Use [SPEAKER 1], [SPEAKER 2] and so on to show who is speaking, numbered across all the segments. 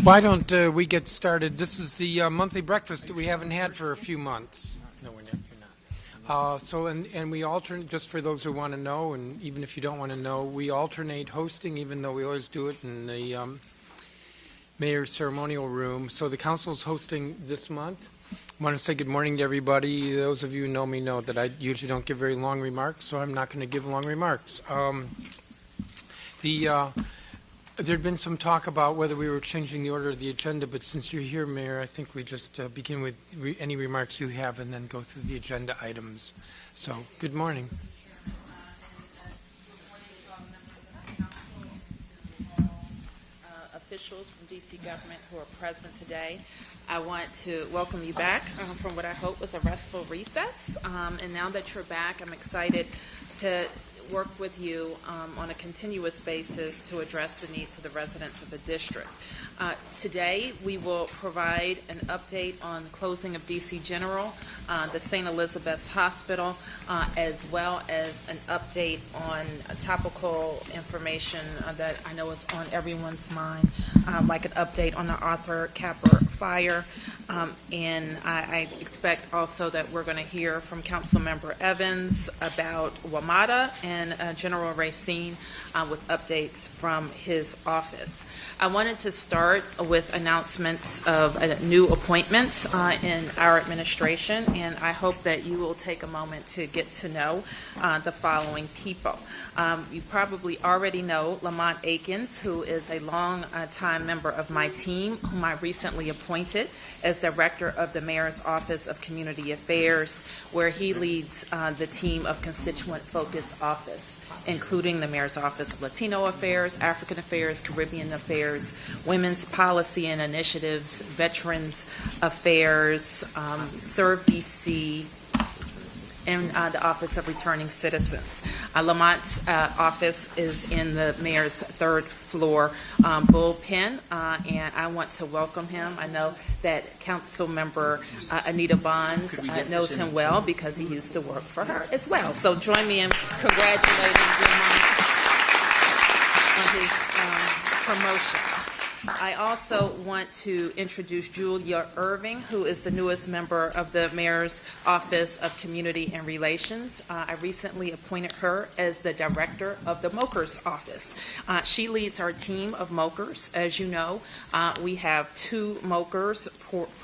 [SPEAKER 1] Why don't we get started? This is the monthly breakfast that we haven't had for a few months. No, we're not. And we alternate, just for those who want to know, and even if you don't want to know, we alternate hosting, even though we always do it in the mayor's ceremonial room. So the council is hosting this month. I want to say good morning to everybody. Those of you who know me know that I usually don't give very long remarks, so I'm not going to give long remarks. There'd been some talk about whether we were changing the order of the agenda, but since you're here, Mayor, I think we just begin with any remarks you have and then go through the agenda items. So, good morning.
[SPEAKER 2] Officials from D.C. government who are present today. I want to welcome you back from what I hope was a restful recess. And now that you're back, I'm excited to work with you on a continuous basis to address the needs of the residents of the district. Today, we will provide an update on the closing of D.C. General, the St. Elizabeth's Hospital, as well as an update on topical information that I know is on everyone's mind, like an update on the Arthur Capper fire. And I expect also that we're going to hear from Councilmember Evans about WMATA and General Racine with updates from his office. I wanted to start with announcements of new appointments in our administration, and I hope that you will take a moment to get to know the following people. You probably already know Lamont Akins, who is a long-time member of my team, whom I recently appointed as Director of the Mayor's Office of Community Affairs, where he leads the team of constituent-focused office, including the Mayor's Office of Latino Affairs, African Affairs, Caribbean Affairs, Women's Policy and Initiatives, Veterans Affairs, Serve DC, and the Office of Returning Citizens. Lamont's office is in the mayor's third floor bullpen, and I want to welcome him. I know that Councilmember Anita Bonds knows him well because he used to work for her as well. So join me in congratulating Lamont on his promotion. I also want to introduce Julia Irving, who is the newest member of the Mayor's Office of Community and Relations. I recently appointed her as the Director of the MOCRS Office. She leads our team of MOCRS. As you know, we have 2 MOCRS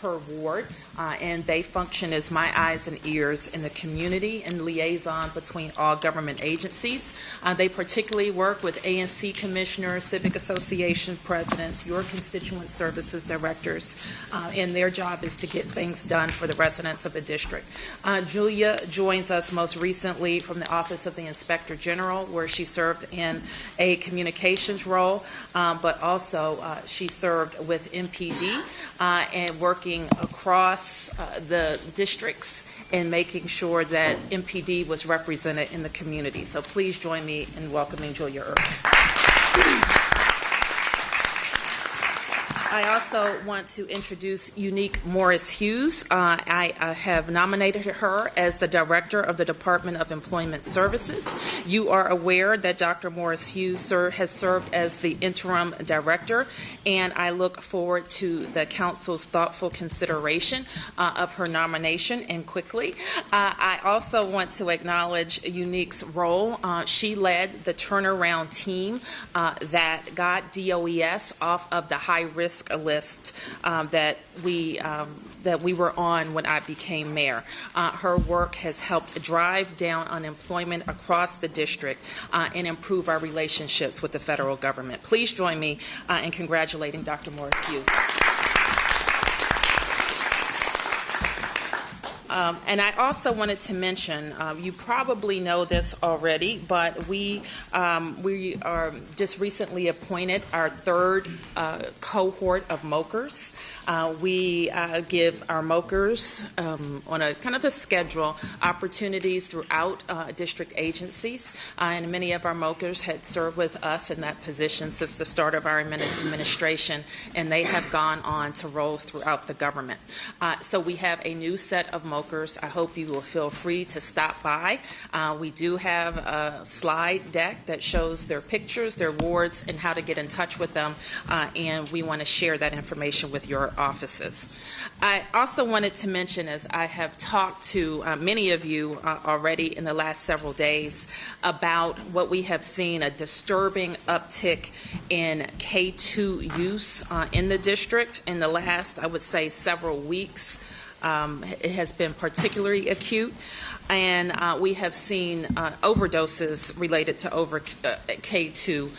[SPEAKER 2] per ward, and they function as my eyes and ears in the community and liaison between all government agencies. They particularly work with ANC commissioners, Civic Association presidents, your constituent services directors, and their job is to get things done for the residents of the district. Julia joins us most recently from the Office of the Inspector General, where she served in a communications role, but also she served with MPD and working across the districts and making sure that MPD was represented in the community. So please join me in welcoming Julia Irving. I also want to introduce Unique Morris Hughes. I have nominated her as the Director of the Department of Employment Services. You are aware that Dr. Morris Hughes has served as the interim director, and I look forward to the council's thoughtful consideration of her nomination and quickly. I also want to acknowledge Unique's role. She led the turnaround team that got DOES off of the high-risk list that we were on when I became mayor. Her work has helped drive down unemployment across the district and improve our relationships with the federal government. Please join me in congratulating Dr. Morris Hughes. And I also wanted to mention, you probably know this already, but we are just recently appointed our third cohort of MOCRS. We give our MOCRS on a kind of a schedule opportunities throughout district agencies, and many of our MOCRS had served with us in that position since the start of our administration, and they have gone on to roles throughout the government. So we have a new set of MOCRS smokers, I hope you will feel free to stop by. We do have a slide deck that shows their pictures, their wards, and how to get in touch with them, and we want to share that information with your offices. I also wanted to mention, as I have talked to many of you already in the last several days, about what we have seen, a disturbing uptick in K2 use in the district in the last, I would say, several weeks. It has been particularly acute, and we have seen overdoses related to K2,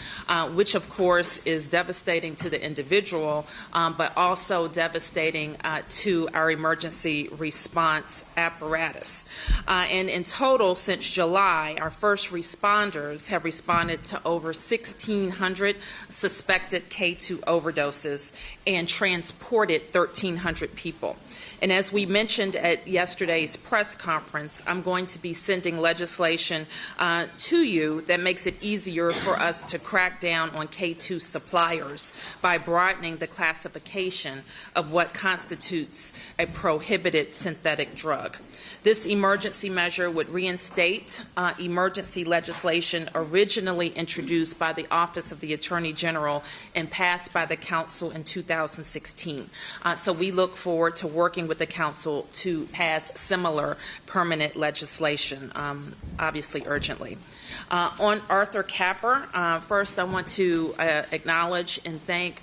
[SPEAKER 2] which of course is devastating to the individual, but also devastating to our emergency response apparatus. And in total, since July, our first responders have responded to over 1,600 suspected K2 overdoses and transported 1,300 people. And as we mentioned at yesterday's press conference, I'm going to be sending legislation to you that makes it easier for us to crack down on K2 suppliers by broadening the classification of what constitutes a prohibited synthetic drug. This emergency measure would reinstate emergency legislation originally introduced by the Office of the Attorney General and passed by the Council in 2016. So we look forward to working with the Council to pass similar permanent legislation, obviously urgently. On Arthur Capper, first I want to acknowledge and thank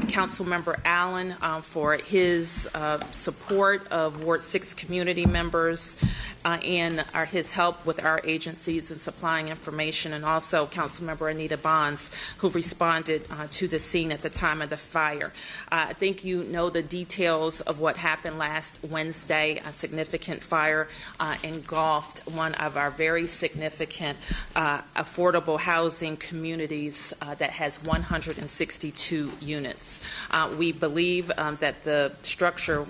[SPEAKER 2] Councilmember Allen for his support of Ward 6 community members and his help with our agencies in supplying information, and also Councilmember Anita Bonds, who responded to the scene at the time of the fire. I think you know the details of what happened last Wednesday. A significant fire engulfed one of our very significant affordable housing communities that has 162 units. We believe that the structure,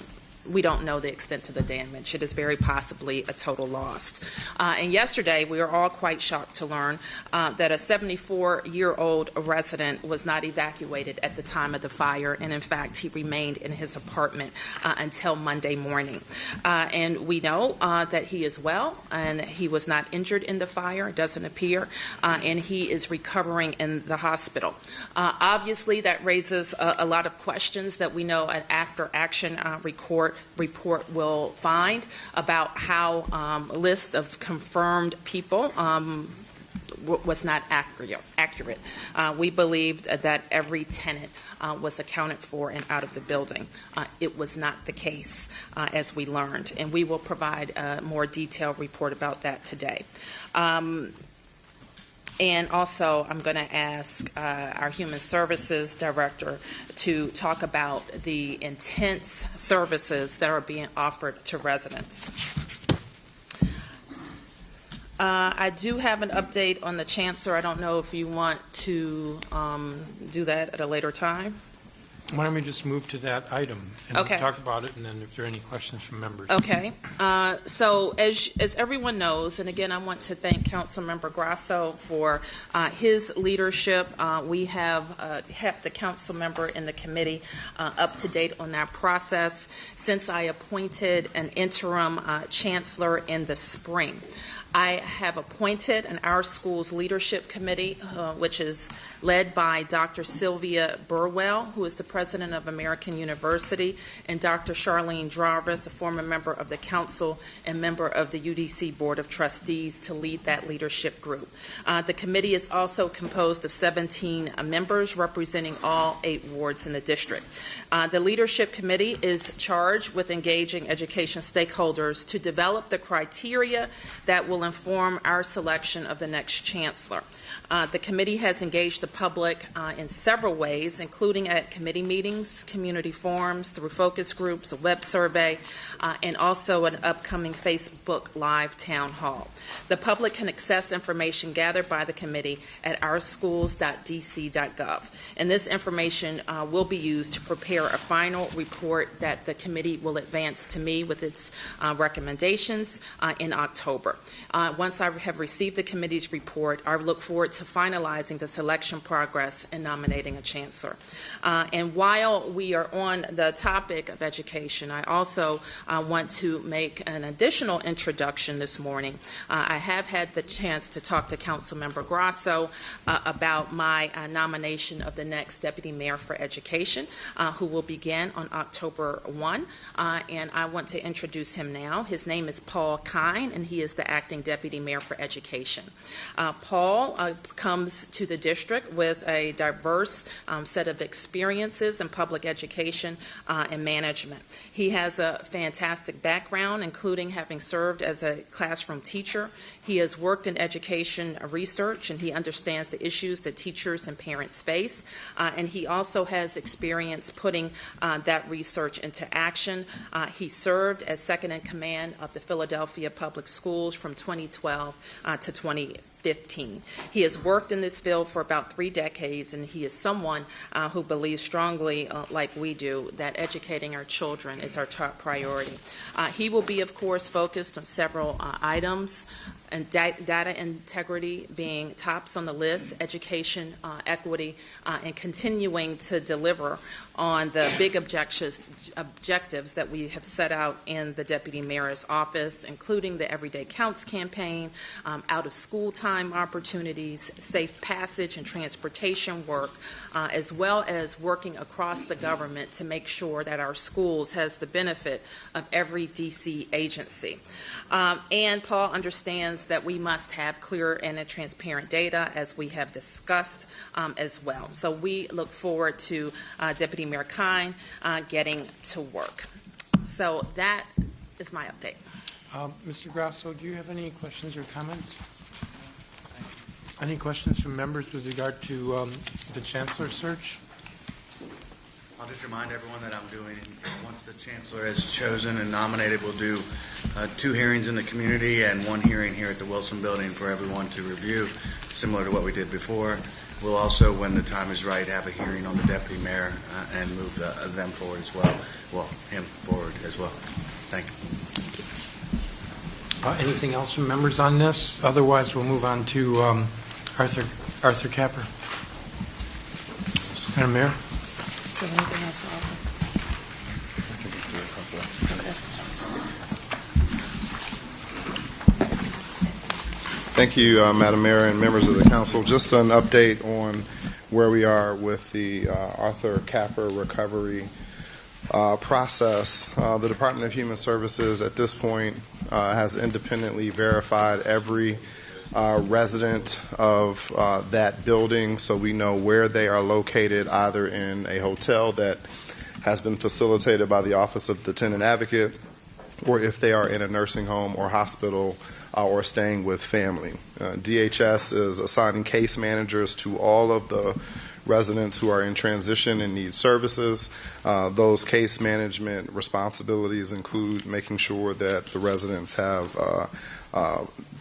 [SPEAKER 2] we don't know the extent of the damage. It is very possibly a total loss. And yesterday, we were all quite shocked to learn that a 74-year-old resident was not evacuated at the time of the fire, and in fact, he remained in his apartment until Monday morning. And we know that he is well, and he was not injured in the fire, it doesn't appear, and he is recovering in the hospital. Obviously, that raises a lot of questions that we know an after-action report will find about how a list of confirmed people was not accurate. We believed that every tenant was accounted for and out of the building. It was not the case, as we learned, and we will provide a more detailed report about that today. And also, I'm going to ask our Human Services Director to talk about the intense services that are being offered to residents. I do have an update on the Chancellor. I don't know if you want to do that at a later time.
[SPEAKER 1] Why don't we just move to that item and
[SPEAKER 2] Okay.
[SPEAKER 1] talk about it, and then if there are any questions from members.
[SPEAKER 2] Okay. So as everyone knows, and again, I want to thank Councilmember Grasso for his leadership. We have kept the council member and the committee up to date on that process since I appointed an interim chancellor in the spring. I have appointed an Our Schools Leadership Committee, which is led by Dr. Sylvia Burwell, who is the president of American University, and Dr. Charlene Jarvis, a former member of the council and member of the UDC Board of Trustees, to lead that leadership group. The committee is also composed of 17 members representing all 8 wards in the district. The leadership committee is charged with engaging education stakeholders to develop the criteria that will inform our selection of the next chancellor. The committee has engaged the public in several ways, including at committee meetings, community forums, through focus groups, a web survey, and also an upcoming Facebook Live town hall. The public can access information gathered by the committee at ourschools.dc.gov, and this information will be used to prepare a final report that the committee will advance to me with its recommendations in October. Once I have received the committee's report, I look forward to finalizing the selection progress and nominating a chancellor. And while we are on the topic of education, I also want to make an additional introduction this morning. I have had the chance to talk to Councilmember Grasso about my nomination of the next Deputy Mayor for Education, who will begin on October 1, and I want to introduce him now. His name is Paul Kine, and he is the acting Deputy Mayor for Education. Paul comes to the district with a diverse set of experiences in public education and management. He has a fantastic background, including having served as a classroom teacher. He has worked in education research, and he understands the issues that teachers and parents face. And he also has experience putting that research into action. He served as second in command of the Philadelphia Public Schools from 2012 to 2015. He has worked in this field for about 3 decades, and he is someone who believes strongly, like we do, that educating our children is our top priority. He will be, of course, focused on several items, and data integrity being tops on the list, education, equity, and continuing to deliver on the big objectives that we have set out in the Deputy Mayor's office, including the Everyday Counts campaign, out-of-school time opportunities, safe passage and transportation work, as well as working across the government to make sure that our schools has the benefit of every DC agency. And Paul understands that we must have clear and transparent data, as we have discussed as well. So we look forward to Deputy Mayor Kine getting to work. So that is my update.
[SPEAKER 1] Mr. Grasso, do you have any questions or comments? Any questions from members with regard to the Chancellor search?
[SPEAKER 3] I'll just remind everyone that I'm doing, once the Chancellor is chosen and nominated, we'll do 2 hearings in the community and 1 hearing here at the Wilson Building for everyone to review, similar to what we did before. We'll also, when the time is right, have a hearing on the Deputy Mayor and move them forward as well. Well, him forward as well. Thank you.
[SPEAKER 1] Anything else from members on this? Otherwise, we'll move on to Arthur Capper. Madam Mayor.
[SPEAKER 2] Do you have anything else to offer?
[SPEAKER 4] Thank you, Madam Mayor and members of the council. Just an update on where we are with the Arthur Capper recovery process. The Department of Human Services at this point has independently verified every resident of that building, so we know where they are located, either in a hotel that has been facilitated by the Office of the Tenant Advocate, or if they are in a nursing home or hospital or staying with family. DHS is assigning case managers to all of the residents who are in transition and need services. Those case management responsibilities include making sure that the residents have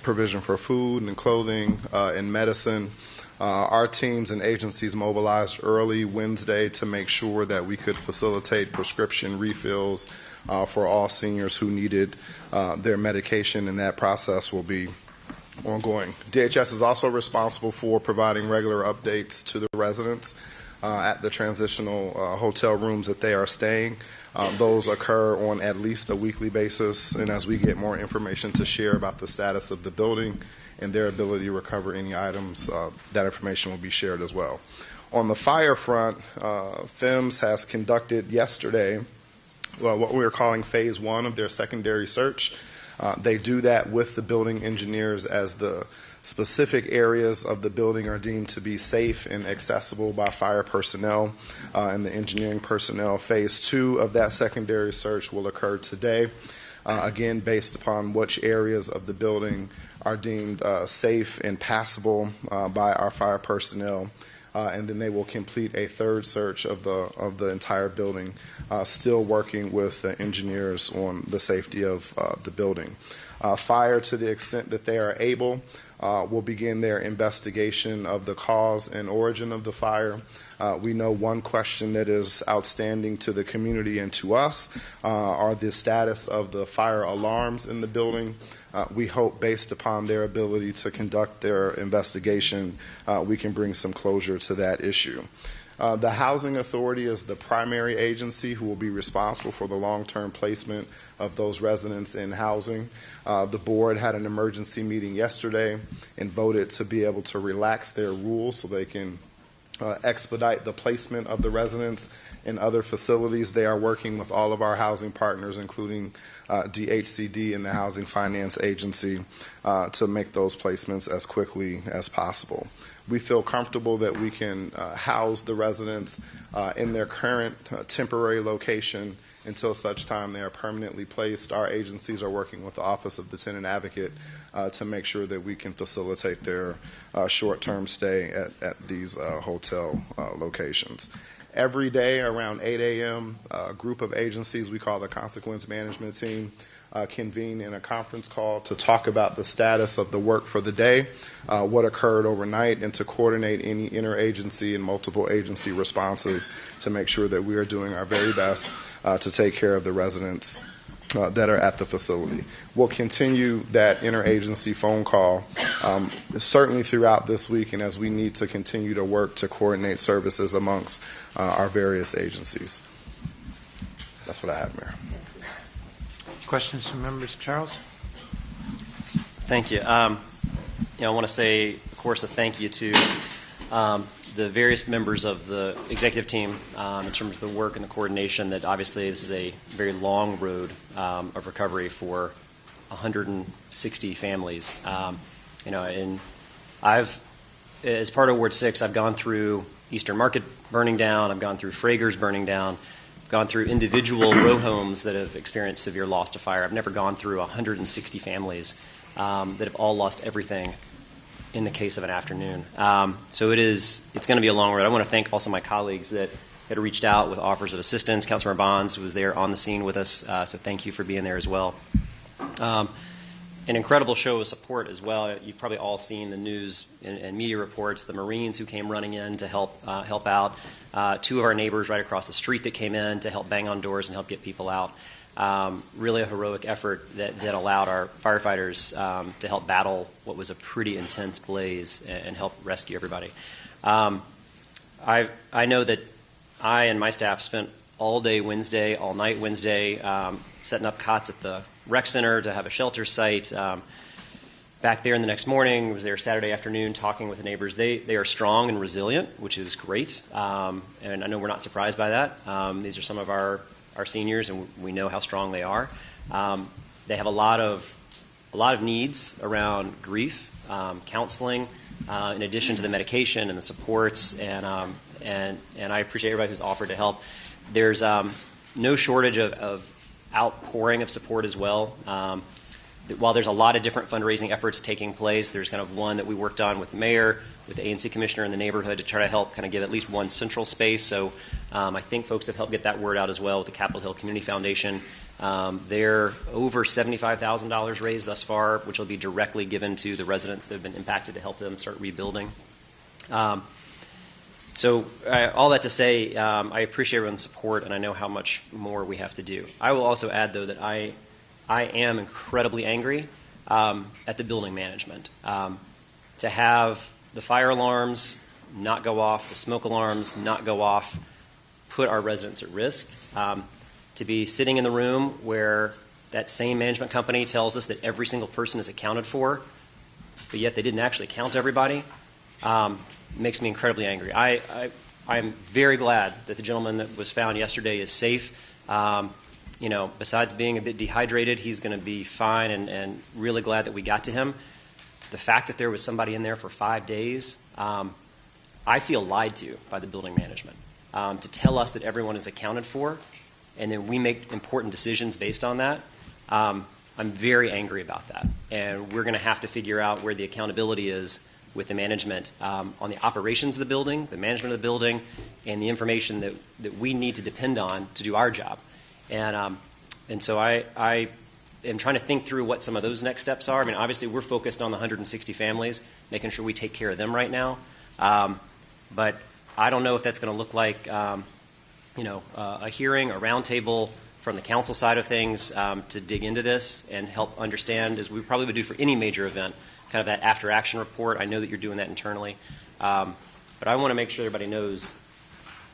[SPEAKER 4] provision for food and clothing and medicine. Our teams and agencies mobilized early Wednesday to make sure that we could facilitate prescription refills for all seniors who needed their medication, and that process will be ongoing. DHS is also responsible for providing regular updates to the residents at the transitional hotel rooms that they are staying. Those occur on at least a weekly basis, and as we get more information to share about the status of the building and their ability to recover any items, that information will be shared as well. On the fire front, FEMS has conducted yesterday what we are calling phase 1 of their secondary search. They do that with the building engineers as the specific areas of the building are deemed to be safe and accessible by fire personnel and the engineering personnel. Phase 2 of that secondary search will occur today, again based upon which areas of the building are deemed safe and passable by our fire personnel. And then they will complete a 3rd search of the entire building, still working with the engineers on the safety of the building. Fire, to the extent that they are able, will begin their investigation of the cause and origin of the fire. We know one question that is outstanding to the community and to us are the status of the fire alarms in the building. We hope, based upon their ability to conduct their investigation, we can bring some closure to that issue. The Housing Authority is the primary agency who will be responsible for the long-term placement of those residents in housing. The board had an emergency meeting yesterday and voted to be able to relax their rules so they can expedite the placement of the residents in other facilities. They are working with all of our housing partners, including DHCD and the Housing Finance Agency, to make those placements as quickly as possible. We feel comfortable that we can house the residents in their current temporary location until such time they are permanently placed. Our agencies are working with the Office of the Tenant Advocate to make sure that we can facilitate their short-term stay at these hotel locations. Every day around 8 a.m., a group of agencies we call the Consequence Management Team convene in a conference call to talk about the status of the work for the day, what occurred overnight, and to coordinate any interagency and multiple agency responses to make sure that we are doing our very best to take care of the residents that are at the facility. We'll continue that interagency phone call certainly throughout this week, and as we need to continue to work to coordinate services amongst our various agencies. That's what I have, Mayor.
[SPEAKER 1] Questions from members? Charles?
[SPEAKER 5] Thank you. I want to say, of course, a thank you to the various members of the executive team in terms of the work and the coordination. That obviously this is a very long road of recovery for 160 families. And I've, as part of Ward 6, I've gone through Eastern Market burning down. I've gone through Frager's burning down. Gone through individual row homes that have experienced severe loss to fire. I've never gone through 160 families that have all lost everything in the case of an afternoon. So it's going to be a long road. I want to thank also my colleagues that had reached out with offers of assistance. Councilmember Bonds was there on the scene with us, so thank you for being there as well. An incredible show of support as well. You've probably all seen the news and media reports, the Marines who came running in to help out, two of our neighbors right across the street that came in to help bang on doors and help get people out. Really a heroic effort that allowed our firefighters to help battle what was a pretty intense blaze and help rescue everybody. I know that I and my staff spent all day Wednesday, all night Wednesday, setting up cots at the rec center to have a shelter site. Back there in the next morning, was there Saturday afternoon talking with the neighbors. They are strong and resilient, which is great. And I know we're not surprised by that. These are some of our seniors, and we know how strong they are. They have a lot of needs around grief, counseling, in addition to the medication and the supports. And I appreciate everybody who's offered to help. There's no shortage of outpouring of support as well. While there's a lot of different fundraising efforts taking place, there's kind of one that we worked on with the mayor, with the ANC commissioner in the neighborhood to try to help kind of give at least one central space. So I think folks have helped get that word out as well with the Capitol Hill Community Foundation. They're over $75,000 raised thus far, which will be directly given to the residents that have been impacted to help them start rebuilding. So all that to say, I appreciate everyone's support, and I know how much more we have to do. I will also add, though, that I am incredibly angry at the building management. To have the fire alarms not go off, the smoke alarms not go off, put our residents at risk. To be sitting in the room where that same management company tells us that every single person is accounted for, but yet they didn't actually count everybody, makes me incredibly angry. I am very glad that the gentleman that was found yesterday is safe. Besides being a bit dehydrated, he's going to be fine, and really glad that we got to him. The fact that there was somebody in there for 5 days, I feel lied to by the building management to tell us that everyone is accounted for, and then we make important decisions based on that. I'm very angry about that, and we're going to have to figure out where the accountability is with the management on the operations of the building, the management of the building, and the information that we need to depend on to do our job. And so I am trying to think through what some of those next steps are. I mean, obviously, we're focused on the 160 families, making sure we take care of them right now. But I don't know if that's going to look like, a hearing, a roundtable from the council side of things to dig into this and help understand, as we probably would do for any major event, kind of that after-action report. I know that you're doing that internally. But I want to make sure everybody knows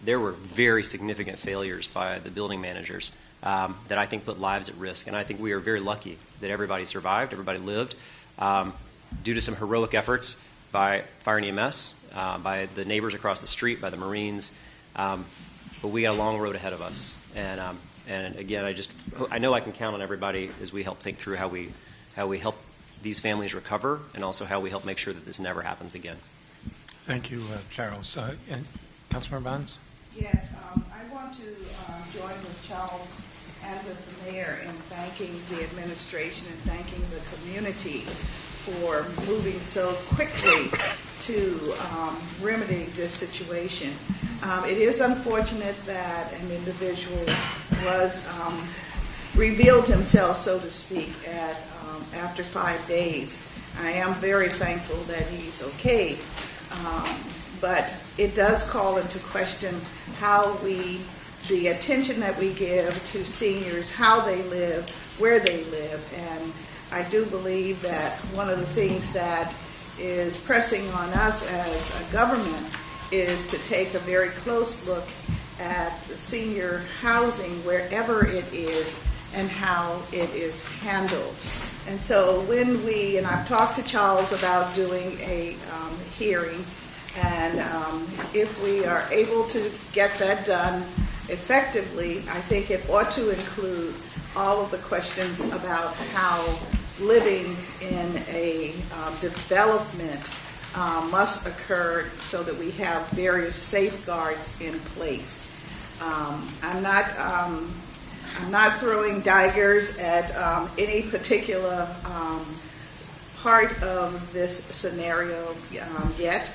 [SPEAKER 5] there were very significant failures by the building managers that I think put lives at risk. And I think we are very lucky that everybody survived, everybody lived, due to some heroic efforts by Fire and EMS, by the neighbors across the street, by the Marines. But we got a long road ahead of us. And again, I know I can count on everybody as we help think through how we help these families recover, and also how we help make sure that this never happens again.
[SPEAKER 1] Thank you, Charles. And Councilmember Bonds?
[SPEAKER 6] Yes, I want to join with Charles and with the mayor in thanking the administration and thanking the community for moving so quickly to remedy this situation. It is unfortunate that an individual was revealed himself, so to speak, after 5 days. I am very thankful that he's okay, but it does call into question how the attention that we give to seniors, how they live, where they live, and I do believe that one of the things that is pressing on us as a government is to take a very close look at the senior housing wherever it is and how it is handled. And so when and I've talked to Charles about doing a hearing, and if we are able to get that done effectively, I think it ought to include all of the questions about how living in a development must occur so that we have various safeguards in place. I'm not throwing daggers at any particular part of this scenario yet.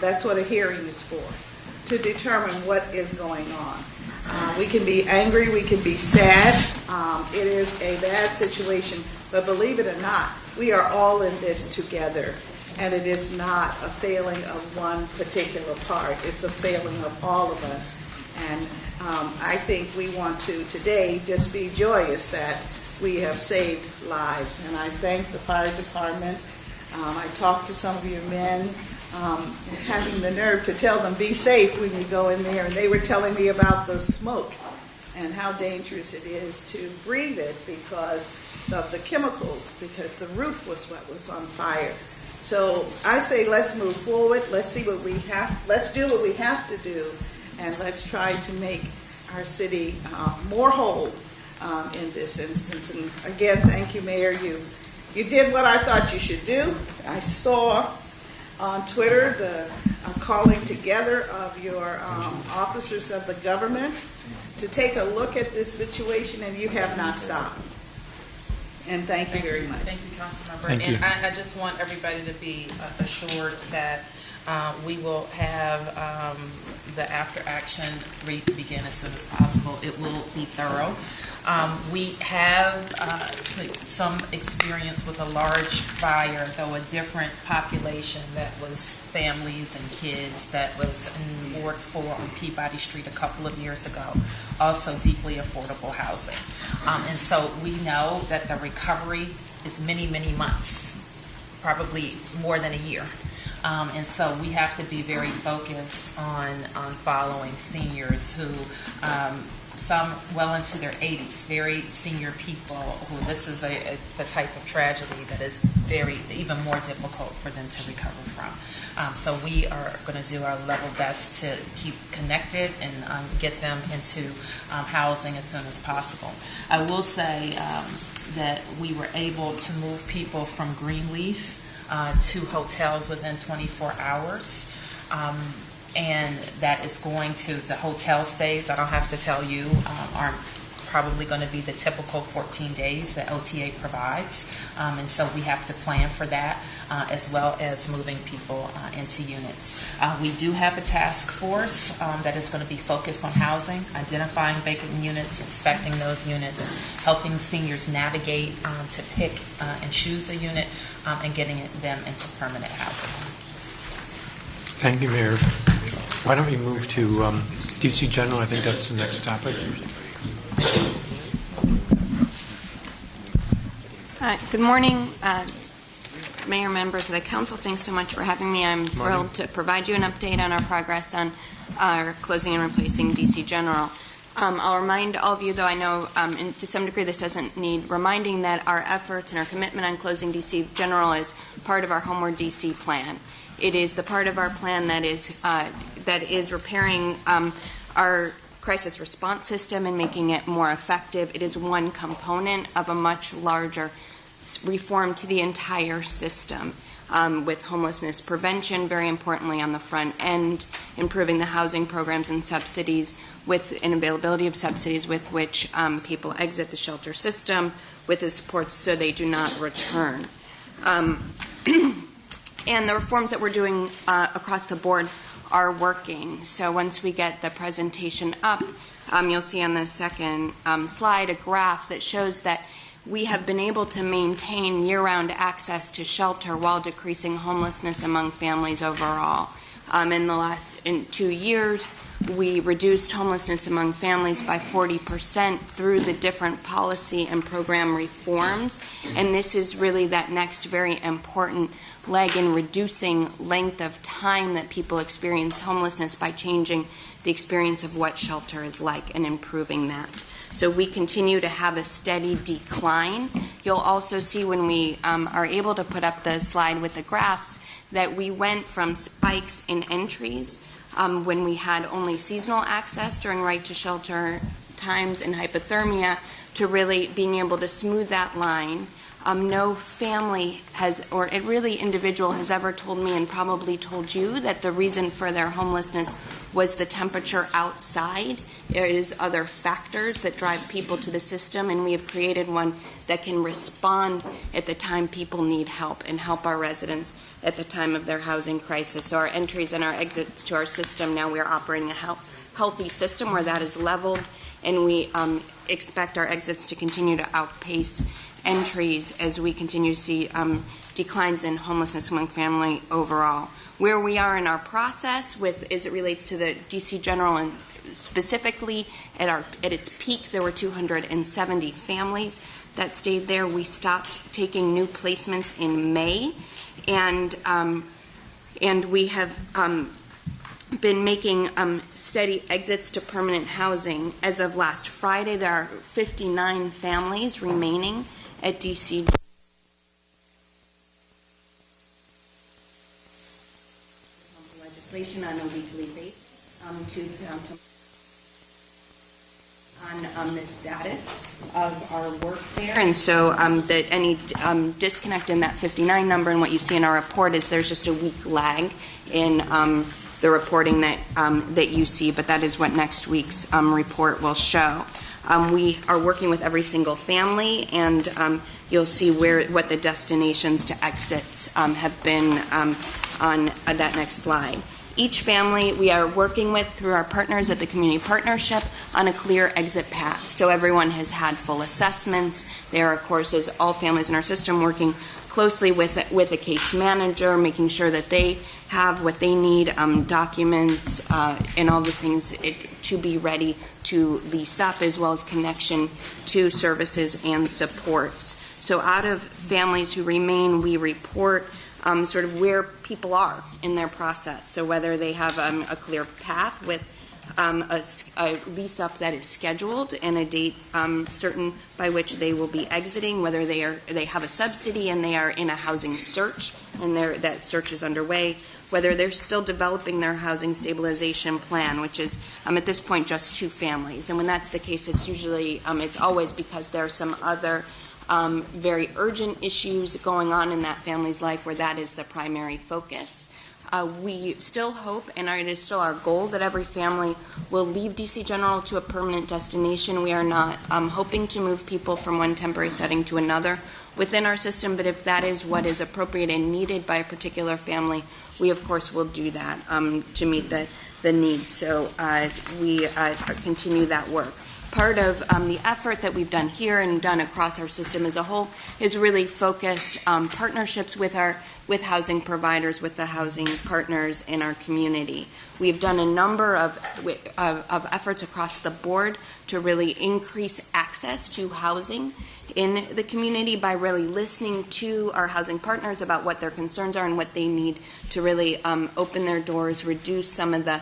[SPEAKER 6] That's what a hearing is for, to determine what is going on. We can be angry, we can be sad. It is a bad situation, but believe it or not, we are all in this together. And it is not a failing of one particular part. It's a failing of all of us. And I think we want to today just be joyous that we have saved lives. And I thank the fire department. I talked to some of your men, having the nerve to tell them, be safe when you go in there. And they were telling me about the smoke and how dangerous it is to breathe it because of the chemicals, because the roof was what was on fire. So I say let's move forward. Let's see what we have. Let's do what we have to do, and let's try to make our city more whole in this instance. And again, thank you, Mayor. You did what I thought you should do. I saw on Twitter the calling together of your officers of the government to take a look at this situation, and you have not stopped. And thank you very much.
[SPEAKER 2] Thank you, Councilmember.
[SPEAKER 1] Thank you.
[SPEAKER 2] And I just want everybody to be assured that we will have the after action begin as soon as possible. It will be thorough. We have some experience with a large fire, though a different population that was families and kids that was in Ward 4 on Peabody Street a couple of years ago. Also deeply affordable housing. And so we know that the recovery is many, many months, probably more than a year. And so we have to be very focused on following seniors who, some well into their 80s, very senior people who this is the type of tragedy that is even more difficult for them to recover from. So we are going to do our level best to keep connected and get them into housing as soon as possible. I will say that we were able to move people from Greenleaf to hotels within 24 hours. And that is going to the hotel stays. I don't have to tell you, aren't probably going to be the typical 14 days that OTA provides. And so we have to plan for that, as well as moving people into units. We do have a task force that is going to be focused on housing, identifying vacant units, inspecting those units, helping seniors navigate to pick and choose a unit, and getting them into permanent housing.
[SPEAKER 1] Thank you, Mayor. Why don't we move to DC General? I think that's the next topic.
[SPEAKER 7] Good morning, Mayor, members of the Council. Thanks so much for having me. I'm thrilled to provide you an update on our progress on our closing and replacing DC General. I'll remind all of you, though I know to some degree this doesn't need reminding, that our efforts and our commitment on closing DC General is part of our Homeward DC plan. It is the part of our plan that is repairing our crisis response system and making it more effective. It is one component of a much larger reform to the entire system, with homelessness prevention, very importantly on the front end, improving the housing programs and subsidies with an availability of subsidies with which people exit the shelter system, with the supports so they do not return. And the reforms that we're doing across the board are working. So once we get the presentation up, you'll see on the second slide a graph that shows that we have been able to maintain year-round access to shelter while decreasing homelessness among families overall. In 2 years, we reduced homelessness among families by 40% through the different policy and program reforms. And this is really that next very important leg in reducing length of time that people experience homelessness by changing the experience of what shelter is like and improving that. So we continue to have a steady decline. You'll also see when we are able to put up the slide with the graphs that we went from spikes in entries when we had only seasonal access during right to shelter times and hypothermia to really being able to smooth that line. No family has, or a really individual has ever told me and probably told you that the reason for their homelessness was the temperature outside. There is other factors that drive people to the system, and we have created one that can respond at the time people need help and help our residents at the time of their housing crisis. So our entries and our exits to our system, now we are operating a healthy system where that is leveled, and we expect our exits to continue to outpace entries as we continue to see declines in homelessness among family overall. Where we are in our process with, as it relates to the DC General and specifically at its peak, there were 270 families that stayed there. We stopped taking new placements in May, and we have been making steady exits to permanent housing. As of last Friday, there are 59 families remaining at DC. Legislation on a weekly basis to council on the status of our work there. And so that any disconnect in that 59 number and what you see in our report is there's just a week lag in the reporting that you see, but that is what next week's report will show. We are working with every single family, and you'll see what the destinations to exits have been on that next slide. Each family we are working with through our partners at the Community Partnership on a clear exit path. So everyone has had full assessments. They are, of course, as all families in our system, working closely with a case manager, making sure that they have what they need, documents, and all the things to be ready to lease up, as well as connection to services and supports. So out of families who remain, we report sort of where people are in their process. So whether they have a clear path with a lease up that is scheduled and a date certain by which they will be exiting, whether they have a subsidy and they are in a housing search and that search is underway, whether they're still developing their housing stabilization plan, which is at this point just 2 families. And when that's the case, it's usually it's always because there are some other very urgent issues going on in that family's life where that is the primary focus. We still hope, and it is still our goal, that every family will leave DC General to a permanent destination. We are not hoping to move people from one temporary setting to another within our system, but if that is what is appropriate and needed by a particular family, we of course will do that to meet the needs. So we continue that work. Part of the effort that we've done here and done across our system as a whole is really focused partnerships with housing providers, with the housing partners in our community. We've done a number of efforts across the board to really increase access to housing in the community by really listening to our housing partners about what their concerns are and what they need to really open their doors, reduce some of the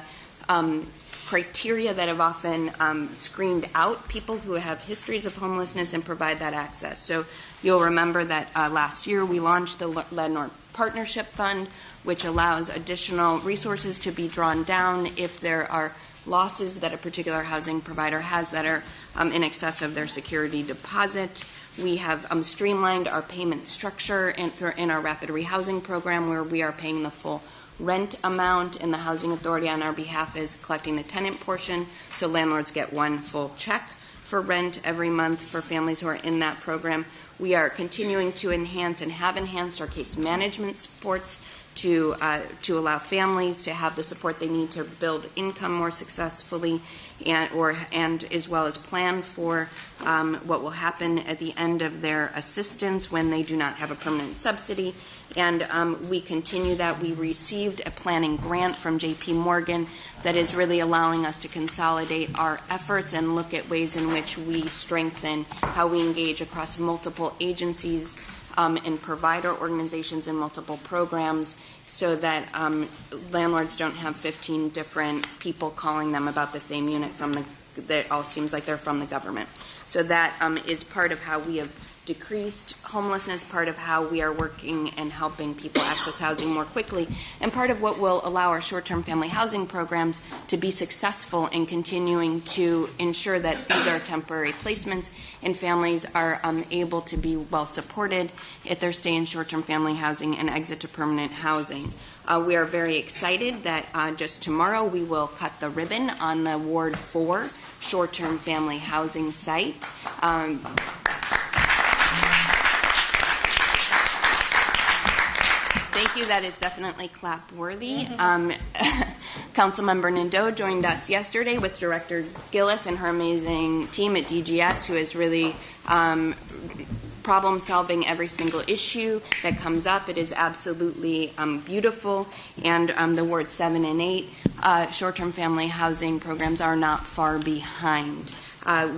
[SPEAKER 7] criteria that have often screened out people who have histories of homelessness and provide that access. So you'll remember that last year we launched the Landlord Partnership Fund, which allows additional resources to be drawn down if there are losses that a particular housing provider has that are in excess of their security deposit. We have streamlined our payment structure in our rapid rehousing program, where we are paying the full rent amount, and the housing authority on our behalf is collecting the tenant portion, so landlords get one full check for rent every month for families who are in that program. We are continuing to enhance and have enhanced our case management supports to allow families to have the support they need to build income more successfully, and as well as plan for what will happen at the end of their assistance when they do not have a permanent subsidy. And we continue that. We received a planning grant from J.P. Morgan that is really allowing us to consolidate our efforts and look at ways in which we strengthen how we engage across multiple agencies and provider organizations and multiple programs, so that landlords don't have 15 different people calling them about the same unit that all seems like they're from the government. So that is part of how we have decreased homelessness, part of how we are working and helping people access housing more quickly, and part of what will allow our short-term family housing programs to be successful in continuing to ensure that these are temporary placements and families are able to be well supported if they stay in short-term family housing and exit to permanent housing. We are very excited that just tomorrow we will cut the ribbon on the Ward 4 short-term family housing site. Thank you. That is definitely clap-worthy. Councilmember Nadeau joined us yesterday with Director Gillis and her amazing team at DGS, who is really problem-solving every single issue that comes up. It is absolutely beautiful. And the Ward 7 and 8 short-term family housing programs are not far behind.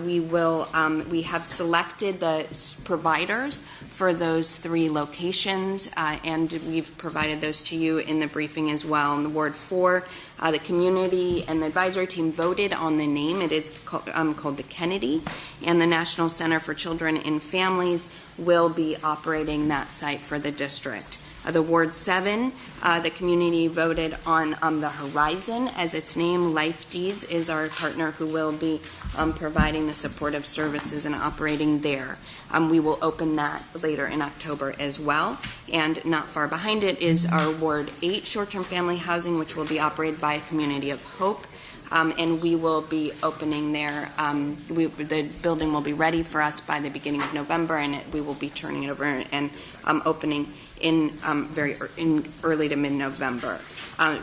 [SPEAKER 7] We have selected the providers for those 3 locations, and we've provided those to you in the briefing as well. In the Ward 4, the community and the advisory team voted on the name. It is called the Kennedy, and the National Center for Children and Families will be operating that site for the district. The Ward 7, the community voted on the Horizon as its name. Life Deeds is our partner who will be providing the supportive services and operating there. We will open that later in October as well. And not far behind it is our Ward 8 short-term family housing, which will be operated by a Community of Hope. And we will be opening there. The building will be ready for us by the beginning of November, and we will be turning it over and opening in early to mid-November.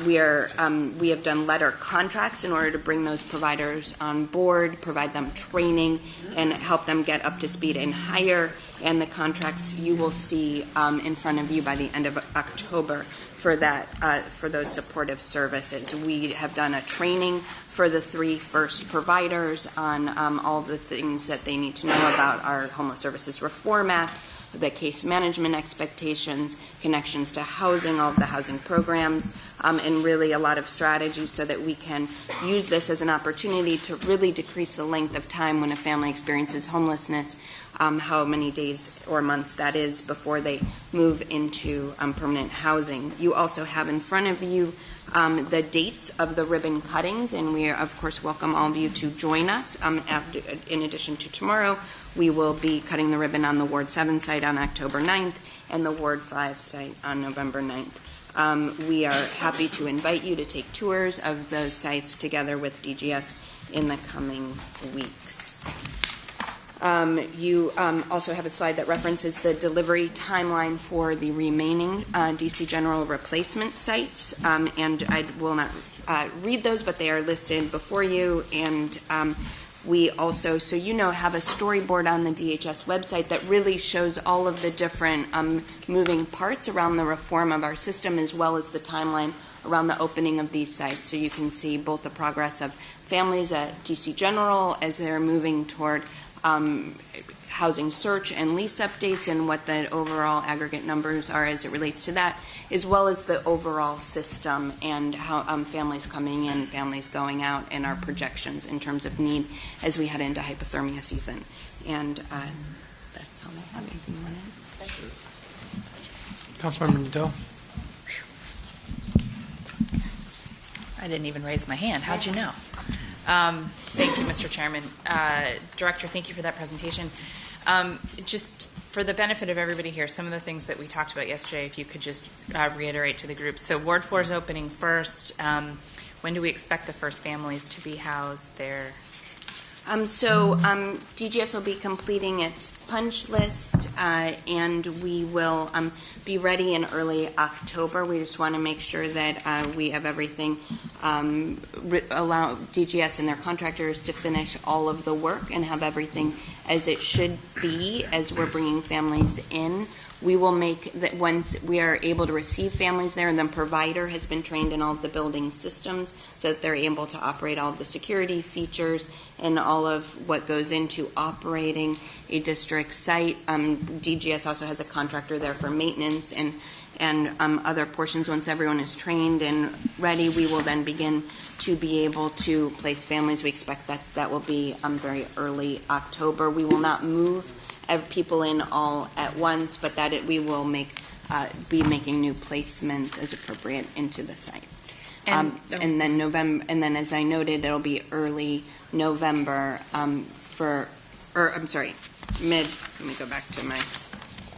[SPEAKER 7] We have done letter contracts in order to bring those providers on board, provide them training, and help them get up to speed and hire. And the contracts you will see in front of you by the end of October for those supportive services. We have done a training for the 3 first providers on all of the things that they need to know about our Homeless Services Reform Act, the case management expectations, connections to housing, all of the housing programs, and really a lot of strategies so that we can use this as an opportunity to really decrease the length of time when a family experiences homelessness, how many days or months that is before they move into permanent housing. You also have in front of you the dates of the ribbon cuttings, and we, of course, welcome all of you to join us. In addition to tomorrow, we will be cutting the ribbon on the Ward 7 site on October 9th and the Ward 5 site on November 9th. We are happy to invite you to take tours of those sites together with DGS in the coming weeks. You also have a slide that references the delivery timeline for the remaining DC General replacement sites, and I will not read those, but they are listed before you. And we also, so you know, have a storyboard on the DHS website that really shows all of the different moving parts around the reform of our system, as well as the timeline around the opening of these sites. So you can see both the progress of families at DC General as they're moving toward housing search and lease updates, and what the overall aggregate numbers are as it relates to that, as well as the overall system and how families coming in, families going out, and our projections in terms of need as we head into hypothermia season. And that's all I have. Anything you want to add?
[SPEAKER 1] Councilmember Nadeau.
[SPEAKER 8] I didn't even raise my hand. How'd you know? Thank you, Mr. Chairman. Director, thank you for that presentation. Just for the benefit of everybody here, some of the things that we talked about yesterday, if you could just reiterate to the group. So Ward 4 is opening first. When do we expect the first families to be housed there?
[SPEAKER 7] DGS will be completing its punch list, and we will be ready in early October. We just want to make sure that we have everything, allow DGS and their contractors to finish all of the work and have everything as it should be as we're bringing families in. We will make that once we are able to receive families there, and the provider has been trained in all of the building systems so that they're able to operate all of the security features and all of what goes into operating a district site. DGS also has a contractor there for maintenance and other portions. Once everyone is trained and ready, we will then begin to be able to place families. We expect that will be very early October. We will not move people in all at once, but that we will be making new placements as appropriate into the site. And then November, and then as I noted, it'll be early November let me go back to my,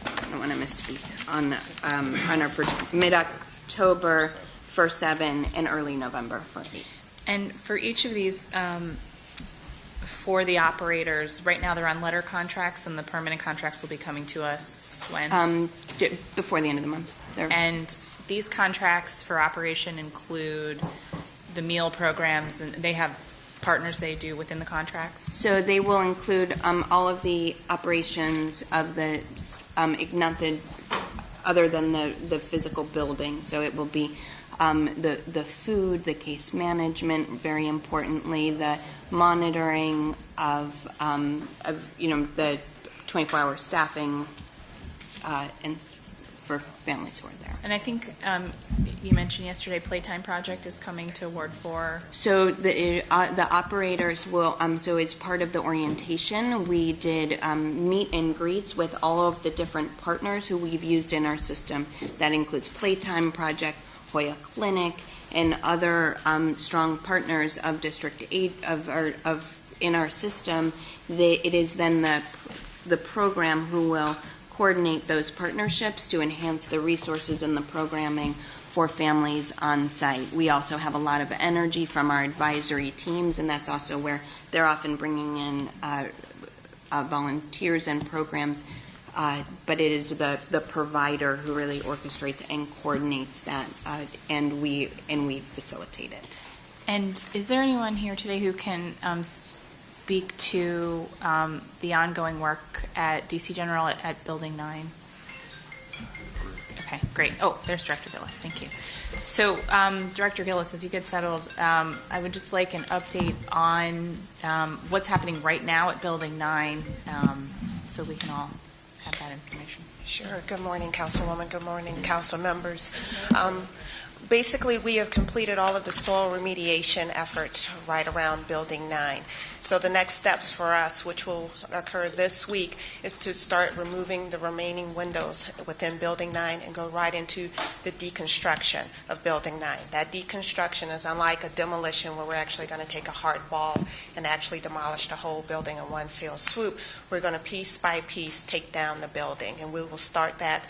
[SPEAKER 7] I don't want to misspeak, on our mid-October for 7 and early November for 8.
[SPEAKER 8] And for each of these, for the operators, right now they're on letter contracts, and the permanent contracts will be coming to us when?
[SPEAKER 7] Before the end of the month.
[SPEAKER 8] And these contracts for operation include the meal programs, and they have partners they do within the contracts?
[SPEAKER 7] So they will include all of the operations of the, other than the physical building. So it will be the food, the case management, very importantly, the monitoring of the 24-hour staffing and for families who are there.
[SPEAKER 8] And I think you mentioned yesterday Playtime Project is coming to Ward 4.
[SPEAKER 7] So the operators will, so as part of the orientation, we did meet and greets with all of the different partners who we've used in our system. That includes Playtime Project, Hoya Clinic, and other strong partners of District 8 in our system. It is then the program who will coordinate those partnerships to enhance the resources and the programming for families on site. We also have a lot of energy from our advisory teams, and that's also where they're often bringing in volunteers and programs. But it is the provider who really orchestrates and coordinates that, and we facilitate it.
[SPEAKER 8] And is there anyone here today who can speak to the ongoing work at DC General at Building 9? Okay, great. Oh, there's Director Gillis. Thank you. So, Director Gillis, as you get settled, I would just like an update on what's happening right now at Building 9, so we can all have that information.
[SPEAKER 9] Sure. Good morning, Councilwoman. Good morning, Council members. Basically, we have completed all of the soil remediation efforts right around Building 9. So the next steps for us, which will occur this week, is to start removing the remaining windows within Building 9 and go right into the deconstruction of Building 9. That deconstruction is unlike a demolition where we're actually going to take a hard ball and actually demolish the whole building in one fell swoop. We're going to piece by piece take down the building, and we will start that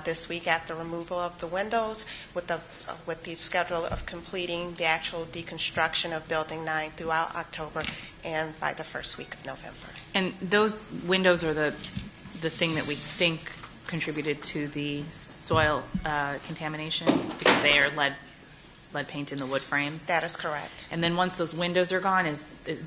[SPEAKER 9] this week after removal of the windows with the schedule of completing the actual deconstruction of Building 9 throughout October and by the first week of November.
[SPEAKER 8] And those windows are the thing that we think contributed to the soil contamination because they are lead paint in the wood frames?
[SPEAKER 9] That is correct.
[SPEAKER 8] And then once those windows are gone,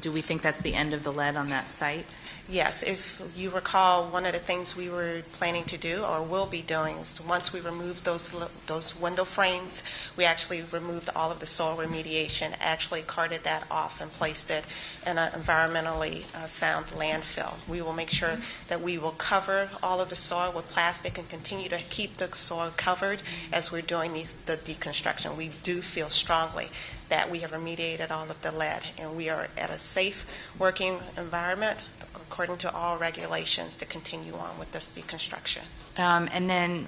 [SPEAKER 8] do we think that's the end of the lead on that site?
[SPEAKER 9] Yes, if you recall, one of the things we were planning to do or will be doing is once we remove those window frames, we actually removed all of the soil remediation, actually carted that off and placed it in an environmentally sound landfill. We will make sure that we will cover all of the soil with plastic and continue to keep the soil covered as we're doing the deconstruction. We do feel strongly that we have remediated all of the lead, and we are at a safe working environment according to all regulations to continue on with this deconstruction.
[SPEAKER 8] And then,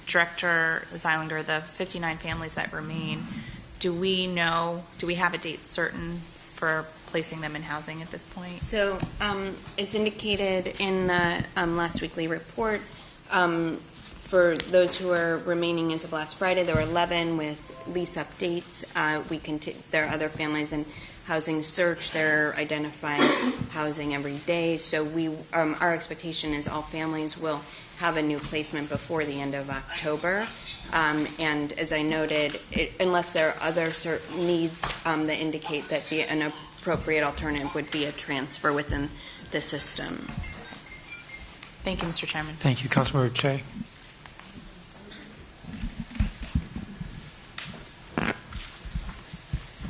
[SPEAKER 8] Director Zeilinger, the 59 families that remain, do we have a date certain for placing them in housing at this point?
[SPEAKER 7] So it's indicated in the last weekly report. For those who are remaining as of last Friday, there were 11 with lease updates. There are other families in housing search. They're identifying housing every day. So our expectation is all families will have a new placement before the end of October. And as I noted, unless there are other certain needs that indicate that an appropriate alternative would be a transfer within the system.
[SPEAKER 8] Thank you, Mr. Chairman.
[SPEAKER 1] Thank you, Councilmember Che.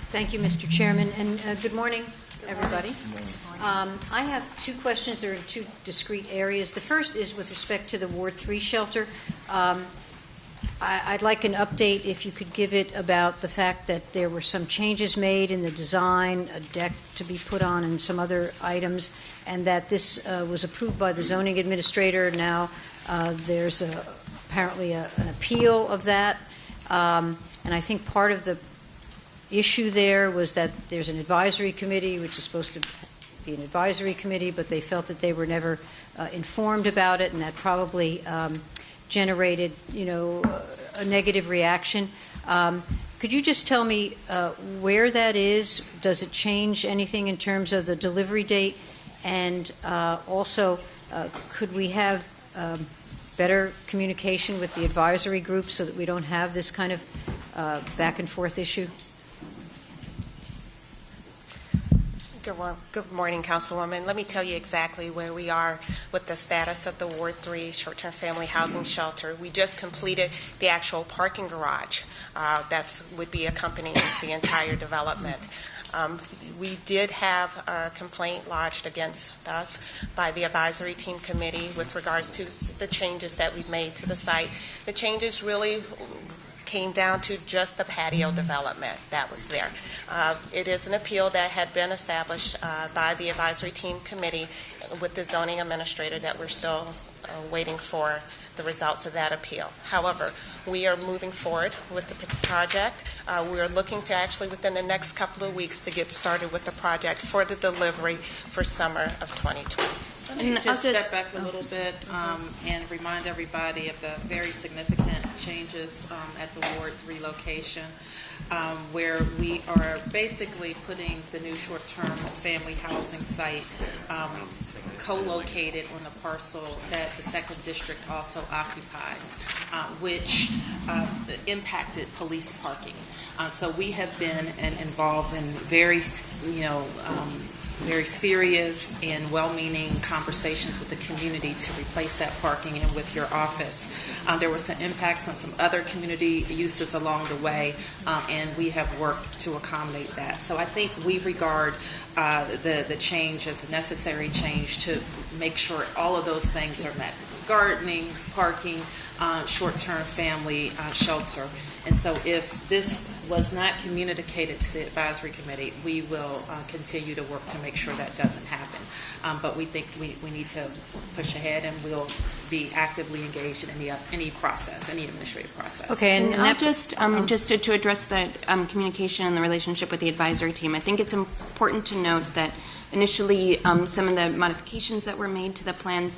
[SPEAKER 10] Thank you, Mr. Chairman, and good morning, everybody. I have two questions. They're in two discrete areas. The first is with respect to the Ward 3 shelter. I'd like an update, if you could give it, about the fact that there were some changes made in the design, a deck to be put on, and some other items, and that this was approved by the zoning administrator. Now there's apparently an appeal of that, and I think part of the issue there was that there's an advisory committee, which is supposed to be an advisory committee, but they felt that they were never informed about it, and that probably generated, a negative reaction. Could you just tell me where that is? Does it change anything in terms of the delivery date? And also, could we have better communication with the advisory group so that we don't have this kind of back and forth issue?
[SPEAKER 9] Good morning, Councilwoman. Let me tell you exactly where we are with the status of the Ward 3 short-term family housing shelter. We just completed the actual parking garage that would be accompanying the entire development. We did have a complaint lodged against us by the advisory team committee with regards to the changes that we've made to the site. The changes really came down to just the patio development that was there. It is an appeal that had been established by the advisory team committee with the zoning administrator that we're still waiting for the results of that appeal. However, we are moving forward with the project. We are looking to actually within the next couple of weeks to get started with the project for the delivery for summer of 2020.
[SPEAKER 2] Let me just step back a little bit and remind everybody of the very significant changes at the Ward 3 location, where we are basically putting the new short-term family housing site co-located on the parcel that the 2nd District also occupies, which impacted police parking. So we have been involved in very serious and well-meaning conversations with the community to replace that parking and with your office. There were some impacts on some other community uses along the way, and we have worked to accommodate that. So I think we regard the change as a necessary change to make sure all of those things are met. Gardening, parking, short-term family shelter. And so if this was not communicated to the advisory committee, we will continue to work to make sure that doesn't happen. But we think we need to push ahead, and we'll be actively engaged in any process, any administrative process.
[SPEAKER 10] Okay,
[SPEAKER 7] And I'll just to address that communication and the relationship with the advisory team, I think it's important to note that initially some of the modifications that were made to the plans,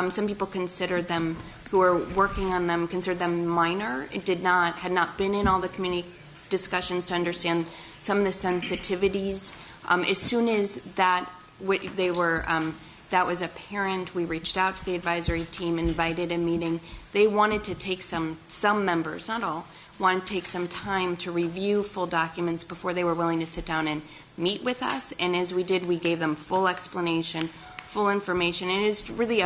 [SPEAKER 7] some people considered them, who were working on them, considered them minor. It had not been in all the community discussions to understand some of the sensitivities. As soon as that was apparent, we reached out to the advisory team, invited a meeting. They wanted to take some members, not all, wanted to take some time to review full documents before they were willing to sit down and meet with us. And as we did, we gave them full explanation, full information. And it is really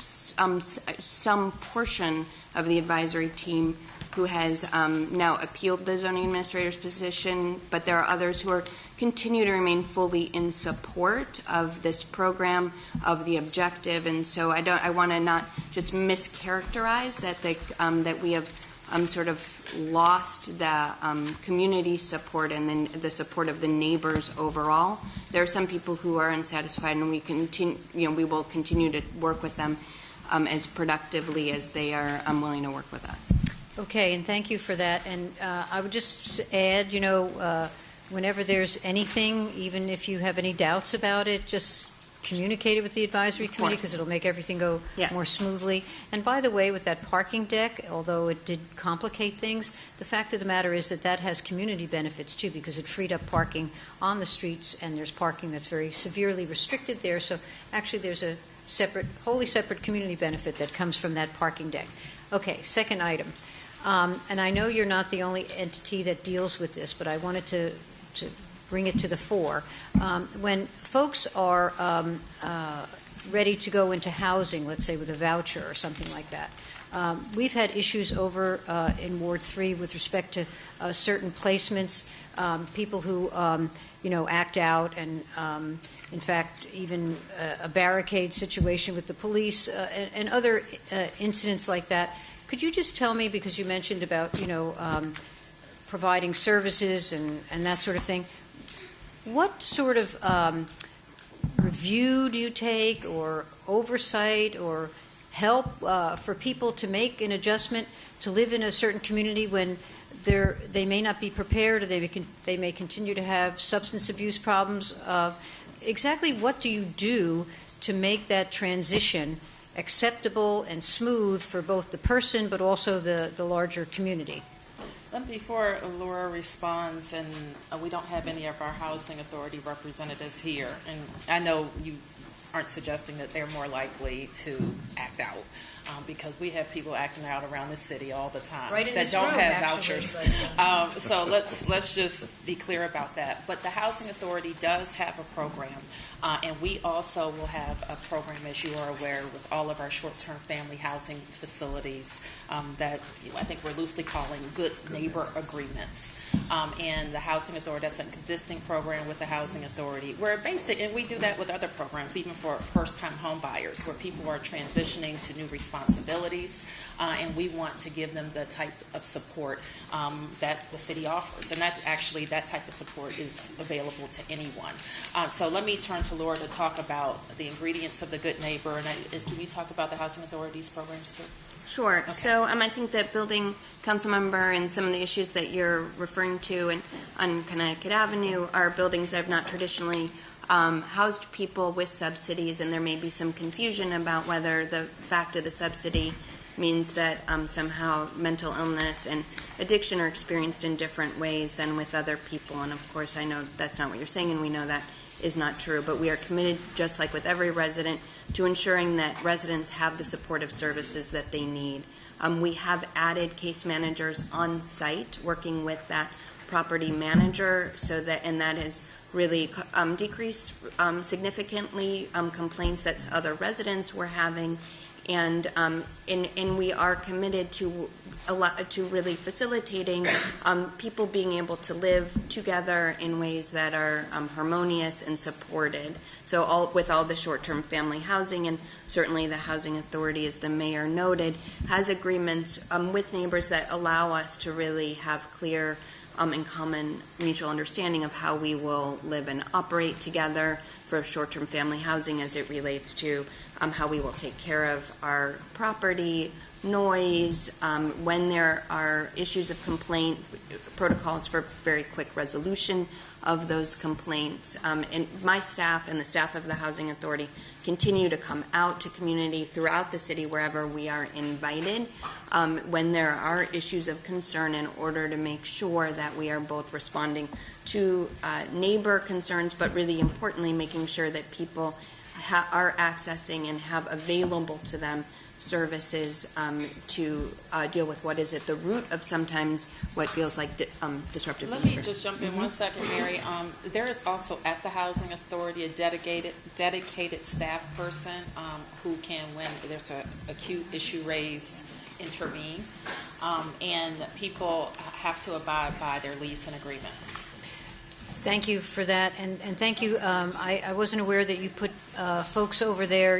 [SPEAKER 7] some portion of the advisory team who has now appealed the zoning administrator's position, but there are others who continue to remain fully in support of this program, of the objective. And so I want to not just mischaracterize that we have sort of lost the community support and then the support of the neighbors overall. There are some people who are unsatisfied, and we will continue to work with them as productively as they are willing to work with us.
[SPEAKER 10] Okay, and thank you for that. And I would just add, whenever there's anything, even if you have any doubts about it, just communicate it with the advisory committee, because it'll make everything go more smoothly. And by the way, with that parking deck, although it did complicate things, the fact of the matter is that has community benefits too, because it freed up parking on the streets, and there's parking that's very severely restricted there. So actually there's a wholly separate community benefit that comes from that parking deck. Okay, second item. And I know you're not the only entity that deals with this, but I wanted to bring it to the fore. When folks are ready to go into housing, let's say with a voucher or something like that, we've had issues over in Ward 3 with respect to certain placements, people who act out, and in fact even a barricade situation with the police and other incidents like that. Could you just tell me, because you mentioned about providing services and that sort of thing, what sort of review do you take, or oversight, or help for people to make an adjustment to live in a certain community when they may not be prepared, or they may continue to have substance abuse problems? Exactly what do you do to make that transition acceptable and smooth for both the person but also the larger community?
[SPEAKER 2] Before Laura responds, and we don't have any of our housing authority representatives here, and I know you aren't suggesting that they're more likely to act out, because we have people acting out around the city all the time that don't have vouchers. So let's just be clear about that. But the housing authority does have a program, and we also will have a program, as you are aware, with all of our short-term family housing facilities that I think we're loosely calling good neighbor agreements. And the housing authority, that's an existing program with the housing authority, where and we do that with other programs, even for first-time home buyers, where people are transitioning to new responsibilities, and we want to give them the type of support that the city offers. And that type of support is available to anyone. So let me turn to Laura to talk about the ingredients of the good neighbor, and can you talk about the housing authority's programs too?
[SPEAKER 7] Sure.
[SPEAKER 2] Okay.
[SPEAKER 7] So I think that building council member and some of the issues that you're referring to on Connecticut Avenue are buildings that have not traditionally housed people with subsidies, and there may be some confusion about whether the fact of the subsidy means that somehow mental illness and addiction are experienced in different ways than with other people. And of course, I know that's not what you're saying, and we know that is not true. But we are committed, just like with every resident, to ensuring that residents have the supportive services that they need. We have added case managers on site working with that property manager, and that has really decreased significantly complaints that other residents were having. And we are committed to to really facilitating people being able to live together in ways that are harmonious and supported. So with all the short-term family housing, and certainly the Housing Authority, as the mayor noted, has agreements with neighbors that allow us to really have clear and common mutual understanding of how we will live and operate together for short-term family housing as it relates to how we will take care of our property, noise, when there are issues of complaint, protocols for very quick resolution of those complaints. And my staff and the staff of the Housing Authority continue to come out to community throughout the city wherever we are invited when there are issues of concern, in order to make sure that we are both responding to neighbor concerns, but really importantly making sure that people are accessing and have available to them services to deal with what is at the root of sometimes what feels like disruptive
[SPEAKER 2] Let
[SPEAKER 7] behavior.
[SPEAKER 2] me just jump in 1 second, Mary. There is also at the Housing Authority a dedicated staff person who can, when there's an acute issue raised, intervene. And people have to abide by their lease and agreement.
[SPEAKER 10] Thank you for that, and thank you. I wasn't aware that you put folks over there,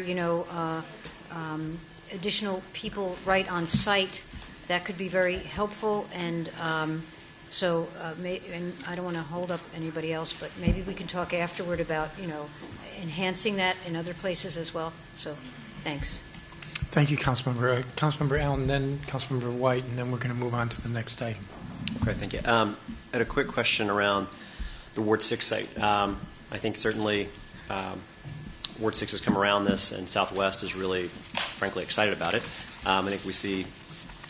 [SPEAKER 10] additional people right on site. That could be very helpful, and and I don't want to hold up anybody else, but maybe we can talk afterward about, enhancing that in other places as well. So, thanks.
[SPEAKER 1] Thank you, Councilmember. Councilmember Allen, then Councilmember White, and then we're going to move on to the next item.
[SPEAKER 5] Okay, thank you. I had a quick question around the Ward 6 site. I think certainly Ward 6 has come around this, and Southwest is really, frankly, excited about it. I think we see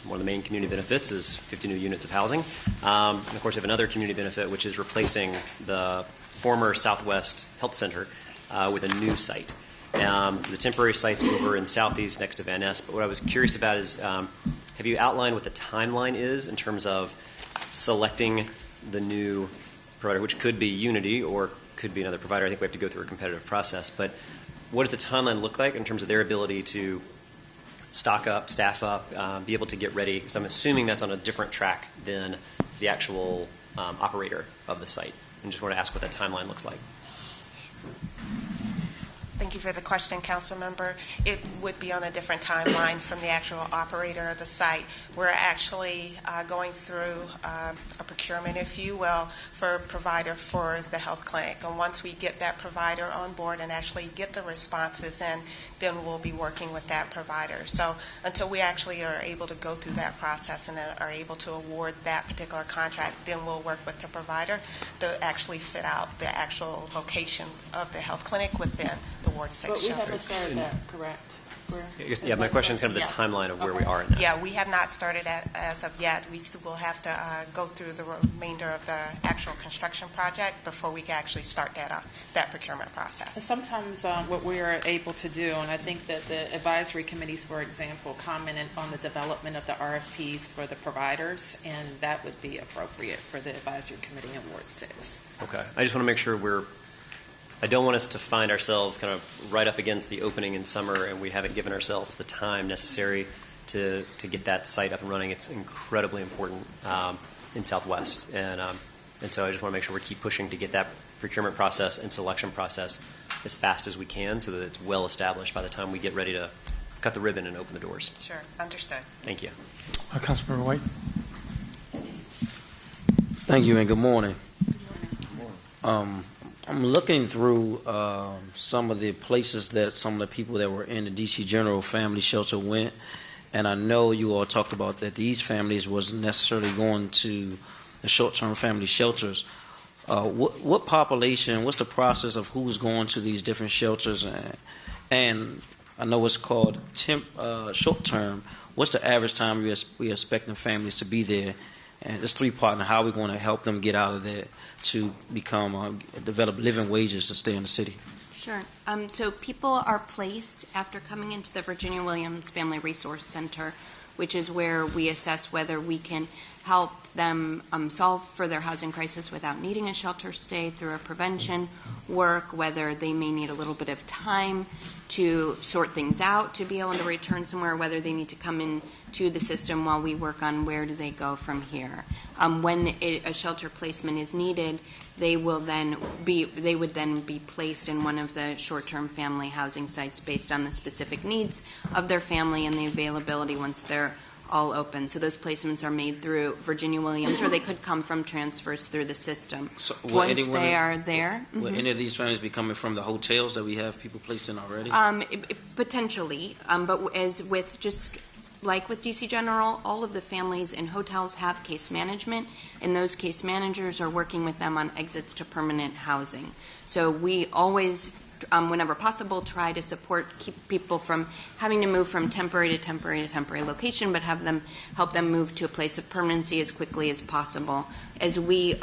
[SPEAKER 5] one of the main community benefits is 50 new units of housing. And, of course, we have another community benefit, which is replacing the former Southwest Health Center with a new site. So the temporary site's over in Southeast next to Van Ness. But what I was curious about is, have you outlined what the timeline is in terms of selecting the new provider, which could be Unity or could be another provider? I think we have to go through a competitive process. But what does the timeline look like in terms of their ability to stock up, staff up, be able to get ready? Because I'm assuming that's on a different track than the actual operator of the site. And just want to ask what that timeline looks like.
[SPEAKER 9] Thank you for the question, Council Member. It would be on a different timeline from the actual operator of the site. We're actually going through a procurement, if you will, for a provider for the health clinic. And once we get that provider on board and actually get the responses in, then we'll be working with that provider. So until we actually are able to go through that process and are able to award that particular contract, then we'll work with the provider to actually fit out the actual location of the health clinic within the Ward 6
[SPEAKER 2] But we
[SPEAKER 9] shelter.
[SPEAKER 2] haven't started that, correct?
[SPEAKER 5] Yeah, my question is kind of the timeline of where we are now.
[SPEAKER 9] Yeah, we have not started that as of yet. We still will have to go through the remainder of the actual construction project before we can actually start that procurement process.
[SPEAKER 2] Sometimes what we are able to do, and I think that the advisory committees, for example, commented on the development of the RFPs for the providers, and that would be appropriate for the advisory committee in Ward 6.
[SPEAKER 5] Okay. I just want to make sure I don't want us to find ourselves kind of right up against the opening in summer and we haven't given ourselves the time necessary to get that site up and running. It's incredibly important in Southwest. And so I just want to make sure we keep pushing to get that procurement process and selection process as fast as we can so that it's well established by the time we get ready to cut the ribbon and open the doors.
[SPEAKER 9] Sure, understood.
[SPEAKER 5] Thank you.
[SPEAKER 1] Councilmember White.
[SPEAKER 11] Thank you and good morning. I'm looking through some of the places that some of the people that were in the DC General Family Shelter went, and I know you all talked about that these families wasn't necessarily going to the short-term family shelters. What population, what's the process of who's going to these different shelters? And I know it's called short-term. What's the average time we're expecting families to be there? And it's three-part, and how are we going to help them get out of there to become, develop living wages to stay in the city?
[SPEAKER 7] Sure. So people are placed after coming into the Virginia Williams Family Resource Center, which is where we assess whether we can help them solve for their housing crisis without needing a shelter stay through a prevention work, whether they may need a little bit of time to sort things out to be able to return somewhere, whether they need to come in to the system while we work on where do they go from here. When a shelter placement is needed, they would then be placed in one of the short-term family housing sites based on the specific needs of their family and the availability once they're all open. So those placements are made through Virginia Williams, or they could come from transfers through the system.
[SPEAKER 11] So
[SPEAKER 7] Once they are there.
[SPEAKER 11] Will any of these families be coming from the hotels that we have people placed in already?
[SPEAKER 7] Potentially, but as with just like with DC General, all of the families in hotels have case management, and those case managers are working with them on exits to permanent housing. So we always, whenever possible, try to keep people from having to move from temporary to temporary location, but help them move to a place of permanency as quickly as possible. As we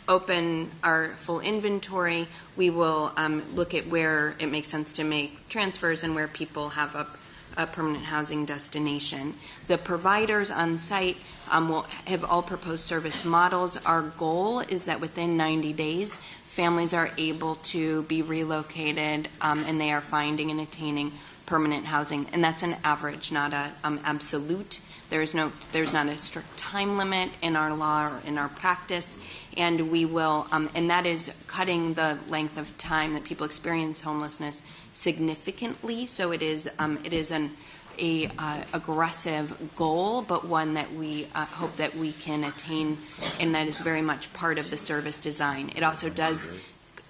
[SPEAKER 7] open our full inventory, we will look at where it makes sense to make transfers and where people have a permanent housing destination. The providers on site will have all proposed service models. Our goal is that within 90 days, families are able to be relocated and they are finding and attaining permanent housing. And that's an average, not a absolute. There's not a strict time limit in our law or in our practice, and we will, and that is cutting the length of time that people experience homelessness significantly. So it is an aggressive goal, but one that we hope that we can attain, and that is very much part of the service design. It also does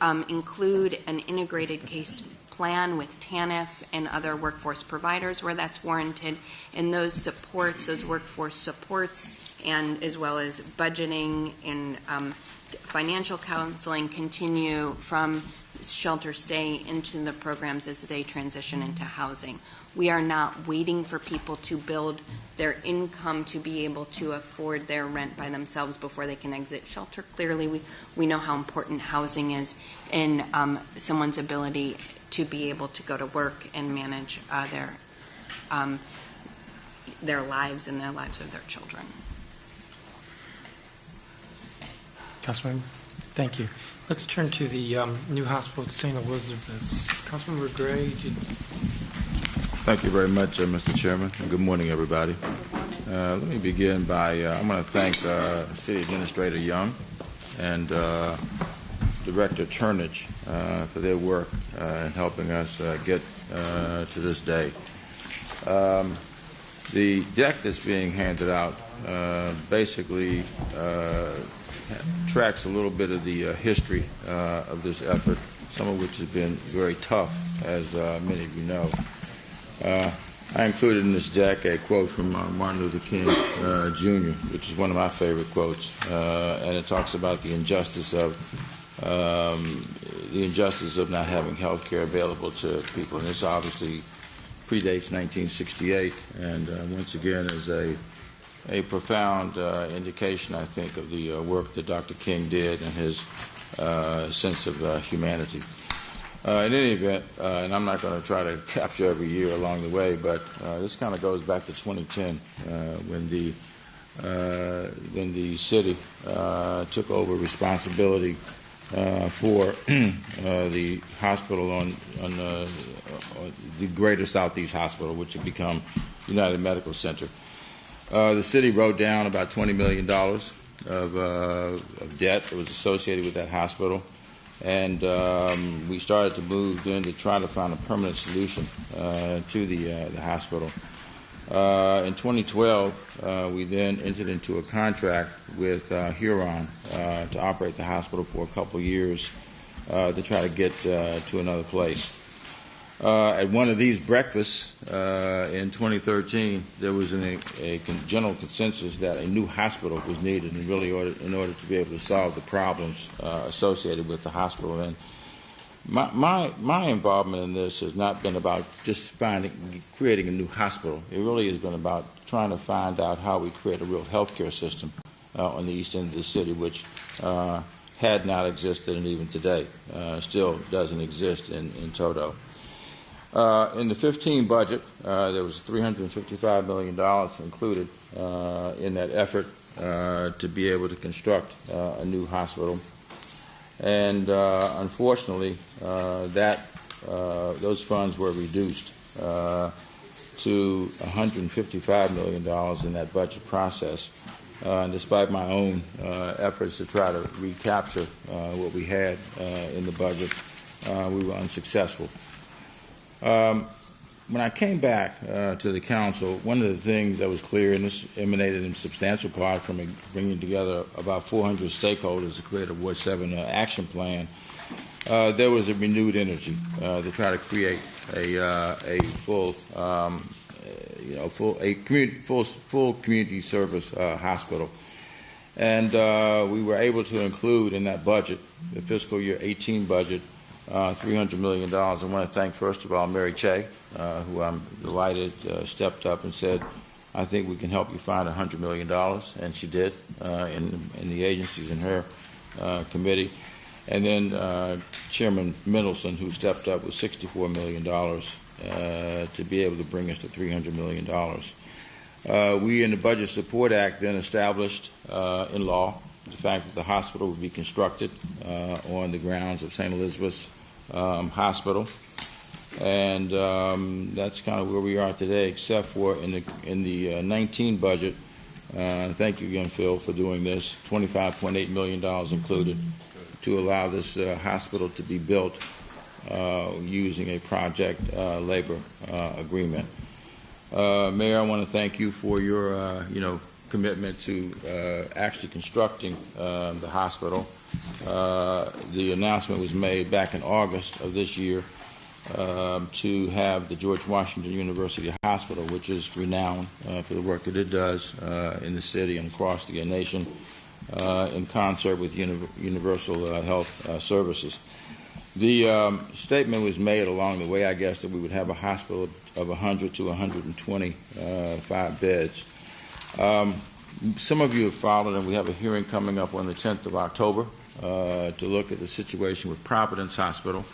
[SPEAKER 7] include an integrated case plan with TANF and other workforce providers where that's warranted, and those supports, those workforce supports, and as well as budgeting and financial counseling continue from shelter stay into the programs as they transition into housing. We are not waiting for people to build their income to be able to afford their rent by themselves before they can exit shelter. Clearly, we know how important housing is in someone's ability to be able to go to work and manage their lives and their lives of their children.
[SPEAKER 1] Councilmember, thank you. Let's turn to the new hospital at St. Elizabeth's. Councilmember Gray.
[SPEAKER 12] Thank you very much, Mr. Chairman, and good morning, everybody. Let me begin by, I want to thank City Administrator Young and Director Turnage for their work in helping us get to this day. The deck that's being handed out basically tracks a little bit of the history of this effort, some of which has been very tough, as many of you know. I included in this deck a quote from Martin Luther King Jr., which is one of my favorite quotes, and it talks about the injustice of not having health care available to people, and this obviously predates 1968, and once again is a profound indication, I think, of the work that Dr. King did and his sense of humanity. In any event, and I'm not going to try to capture every year along the way, but this kind of goes back to 2010 when the city took over responsibility for the hospital on the Greater Southeast Hospital, which had become United Medical Center. The city wrote down about $20 million of debt that was associated with that hospital, and we started to move then to try to find a permanent solution to the hospital. In 2012, we then entered into a contract with Huron to operate the hospital for a couple of years to try to get to another place. At one of these breakfasts in 2013, there was a general consensus that a new hospital was needed in order to be able to solve the problems associated with the hospital. And my involvement in this has not been about just creating a new hospital. It really has been about trying to find out how we create a real healthcare system on the east end of the city, which had not existed, and even today still doesn't exist in toto. In the 15 budget, there was $355 million included in that effort to be able to construct a new hospital. And unfortunately, those funds were reduced to $155 million in that budget process. And despite my own efforts to try to recapture what we had in the budget, we were unsuccessful. When I came back to the council, one of the things that was clear, and this emanated in substantial part from bringing together about 400 stakeholders to create a Ward 7 action plan, there was a renewed energy to try to create a full community service hospital. And we were able to include in that budget, the fiscal year 18 budget, $300 million. I want to thank, first of all, Mary Che, who I'm delighted stepped up and said, I think we can help you find $100 million, and she did in the agencies in her committee. And then Chairman Mendelson, who stepped up with $64 million to be able to bring us to $300 million. We, in the Budget Support Act, then established in law the fact that the hospital would be constructed on the grounds of St. Elizabeth's Hospital. And that's kind of where we are today, except for in the 19 budget. Thank you again, Phil, for doing this. $25.8 million included to allow this hospital to be built using a project labor agreement. Mayor, I want to thank you for your commitment to actually constructing the hospital. The announcement was made back in August of this year to have the George Washington University Hospital, which is renowned for the work that it does in the city and across the nation, in concert with Universal Health Services. The statement was made along the way, I guess, that we would have a hospital of 100 to 125 beds. Some of you have followed, and we have a hearing coming up on the 10th of October to look at the situation with Providence Hospital.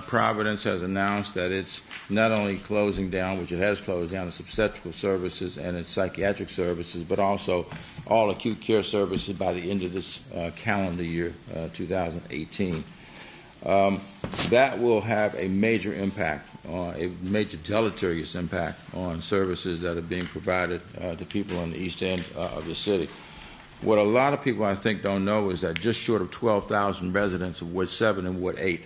[SPEAKER 12] Providence has announced that it's not only closing down, which it has closed down, its obstetrical services and its psychiatric services, but also all acute care services by the end of this calendar year, 2018. That will have a major impact, a major deleterious impact on services that are being provided to people on the east end of the city. What a lot of people, I think, don't know is that just short of 12,000 residents of Ward 7 and Ward 8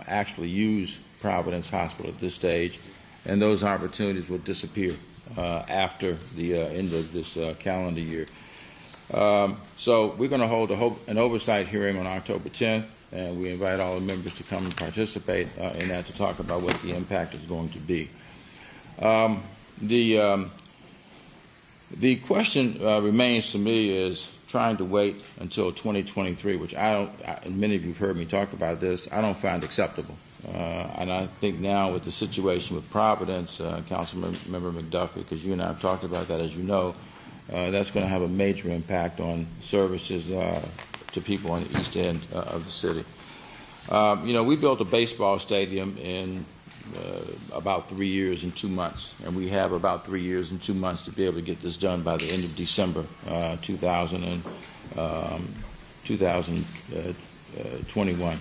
[SPEAKER 12] actually use Providence Hospital at this stage, and those opportunities will disappear after the end of this calendar year. So we're going to hold an oversight hearing on October 10th, and we invite all the members to come and participate in that to talk about what the impact is going to be. The question remains to me is trying to wait until 2023, which and many of you have heard me talk about this, I don't find acceptable. And I think now with the situation with Providence, Councilmember McDuffie, because you and I have talked about that, as you know, that's going to have a major impact on services to people on the east end of the city. We built a baseball stadium in about 3 years and 2 months, and we have about 3 years and 2 months to be able to get this done by the end of December 2021.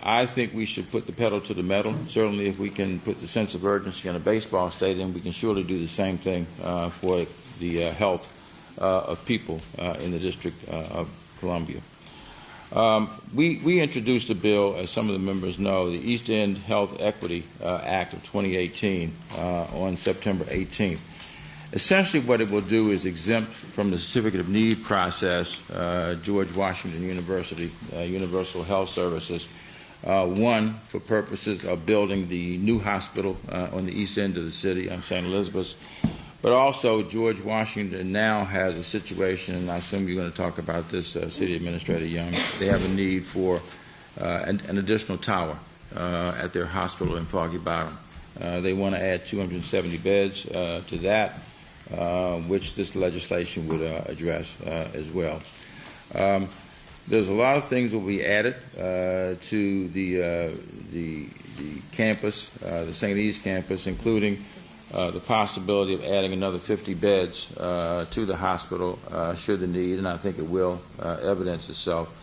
[SPEAKER 12] I think we should put the pedal to the metal. Certainly, if we can put the sense of urgency on a baseball stadium, we can surely do the same thing for the health of people in the District of Columbia. We introduced a bill, as some of the members know, the East End Health Equity Act of 2018 on September 18th. Essentially what it will do is exempt from the Certificate of Need process George Washington University, Universal Health Services, one, for purposes of building the new hospital on the east end of the city on St. Elizabeth's, but also George Washington now has a situation, and I assume you're going to talk about this, City Administrator Young. They have a need for an additional tower at their hospital in Foggy Bottom. They want to add 270 beds to that, which this legislation would address as well. There's a lot of things that will be added to the campus, the St. E's campus, including the possibility of adding another 50 beds to the hospital should the need, and I think it will evidence itself.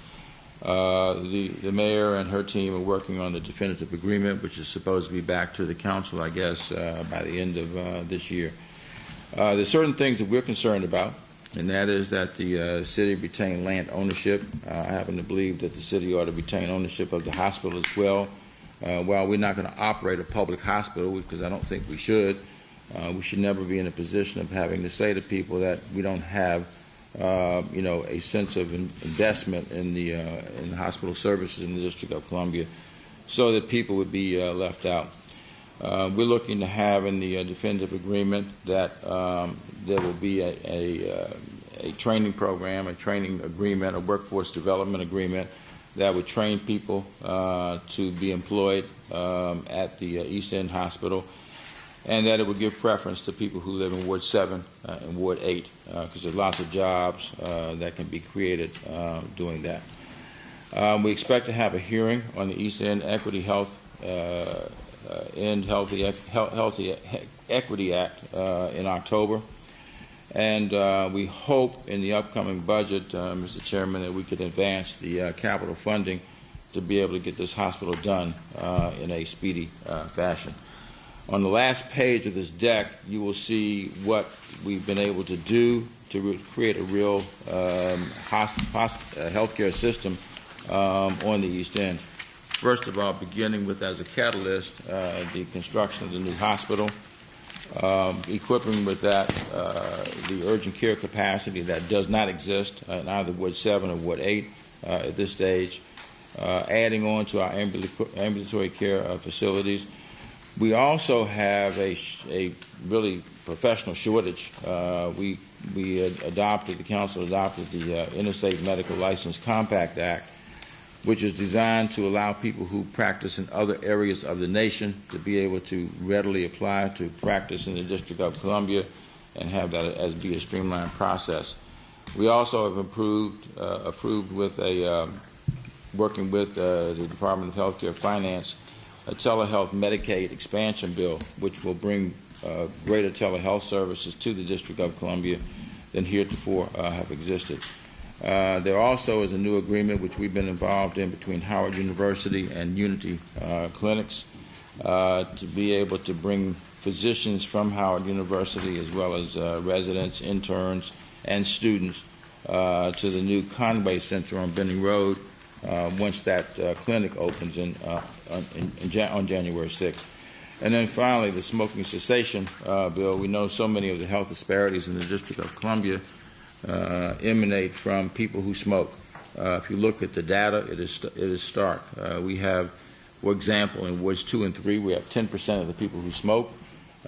[SPEAKER 12] The mayor and her team are working on the definitive agreement, which is supposed to be back to the council, I guess, by the end of this year. There's certain things that we're concerned about, and that is that the city retain land ownership. I happen to believe that the city ought to retain ownership of the hospital as well. While we're not going to operate a public hospital, because I don't think we should never be in a position of having to say to people that we don't have a sense of investment in the hospital services in the District of Columbia, so that people would be left out. We're looking to have in the definitive agreement that there will be a training program, a training agreement, a workforce development agreement that would train people to be employed at the East End Hospital, and that it would give preference to people who live in Ward 7 and Ward 8, because there's lots of jobs that can be created doing that. We expect to have a hearing on the East End Equity Health Healthy Equity Act in October, and we hope in the upcoming budget, Mr. Chairman, that we could advance the capital funding to be able to get this hospital done in a speedy fashion. On the last page of this deck, you will see what we've been able to do to create a real healthcare system on the East End. First of all, beginning with, as a catalyst, the construction of the new hospital, equipping with that the urgent care capacity that does not exist in either Ward 7 or Ward 8 at this stage, adding on to our ambulatory care facilities. We also have a really professional shortage. The council adopted the Interstate Medical License Compact Act, which is designed to allow people who practice in other areas of the nation to be able to readily apply to practice in the District of Columbia and have that as be a streamlined process. We also have approved with working with the Department of Healthcare Finance, a telehealth Medicaid expansion bill, which will bring greater telehealth services to the District of Columbia than heretofore have existed. There also is a new agreement which we've been involved in between Howard University and Unity Clinics to be able to bring physicians from Howard University, as well as residents, interns, and students to the new Conway Center on Benning Road once that clinic opens on January 6th. And then finally, the smoking cessation bill. We know so many of the health disparities in the District of Columbia emanate from people who smoke. If you look at the data, it is stark. We have, for example, in Wards 2 and 3, we have 10% of the people who smoke.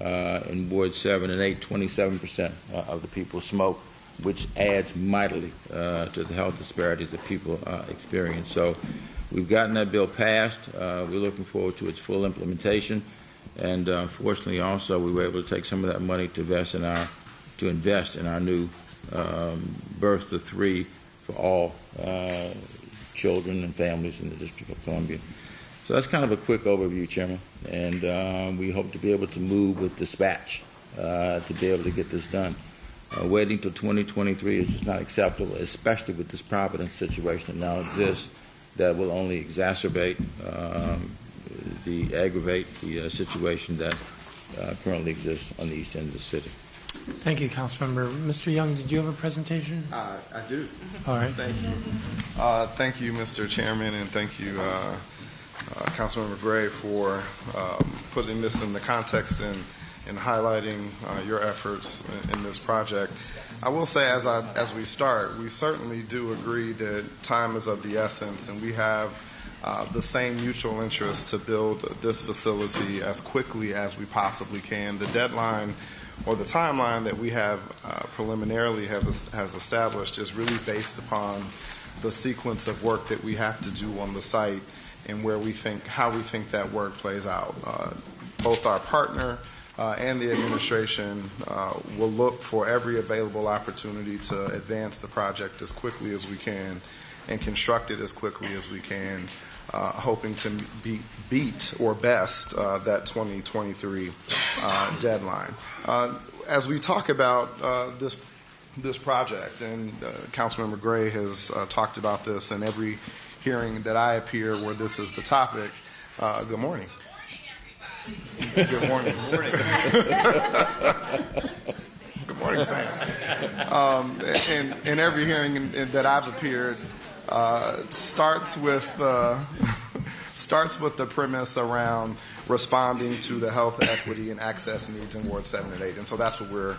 [SPEAKER 12] In Wards 7 and 8, 27% of the people smoke, which adds mightily to the health disparities that people experience. So we've gotten that bill passed. We're looking forward to its full implementation. And fortunately, also, we were able to take some of that money to invest in our new birth to 3 for all children and families in the District of Columbia. So that's kind of a quick overview, Chairman, and we hope to be able to move with dispatch to be able to get this done. Waiting till 2023 is just not acceptable, especially with this Providence situation that now exists that will only exacerbate, aggravate the situation that currently exists on the east end of the city.
[SPEAKER 1] Thank you, Councilmember. Mr. Young, did you have a presentation?
[SPEAKER 4] I do.
[SPEAKER 1] All right.
[SPEAKER 4] Thank you. Thank you, Mr. Chairman, and thank you, Councilmember Gray, for putting this in the context and highlighting your efforts in this project. I will say, as we start, we certainly do agree that time is of the essence, and we have the same mutual interest to build this facility as quickly as we possibly can. The deadline or the timeline that we have preliminarily has established is really based upon the sequence of work that we have to do on the site and how we think that work plays out. Both our partner and the administration will look for every available opportunity to advance the project as quickly as we can and construct it as quickly as we can, hoping to beat or best that 2023 deadline. As we talk about this project, and Councilmember Gray has talked about this in every hearing that I appear where this is the topic. Good morning. Good morning. Good morning. Good morning, Sam. In every hearing that I've appeared, starts with the premise around responding to the health equity and access needs in Ward 7 and 8. And so that's what we're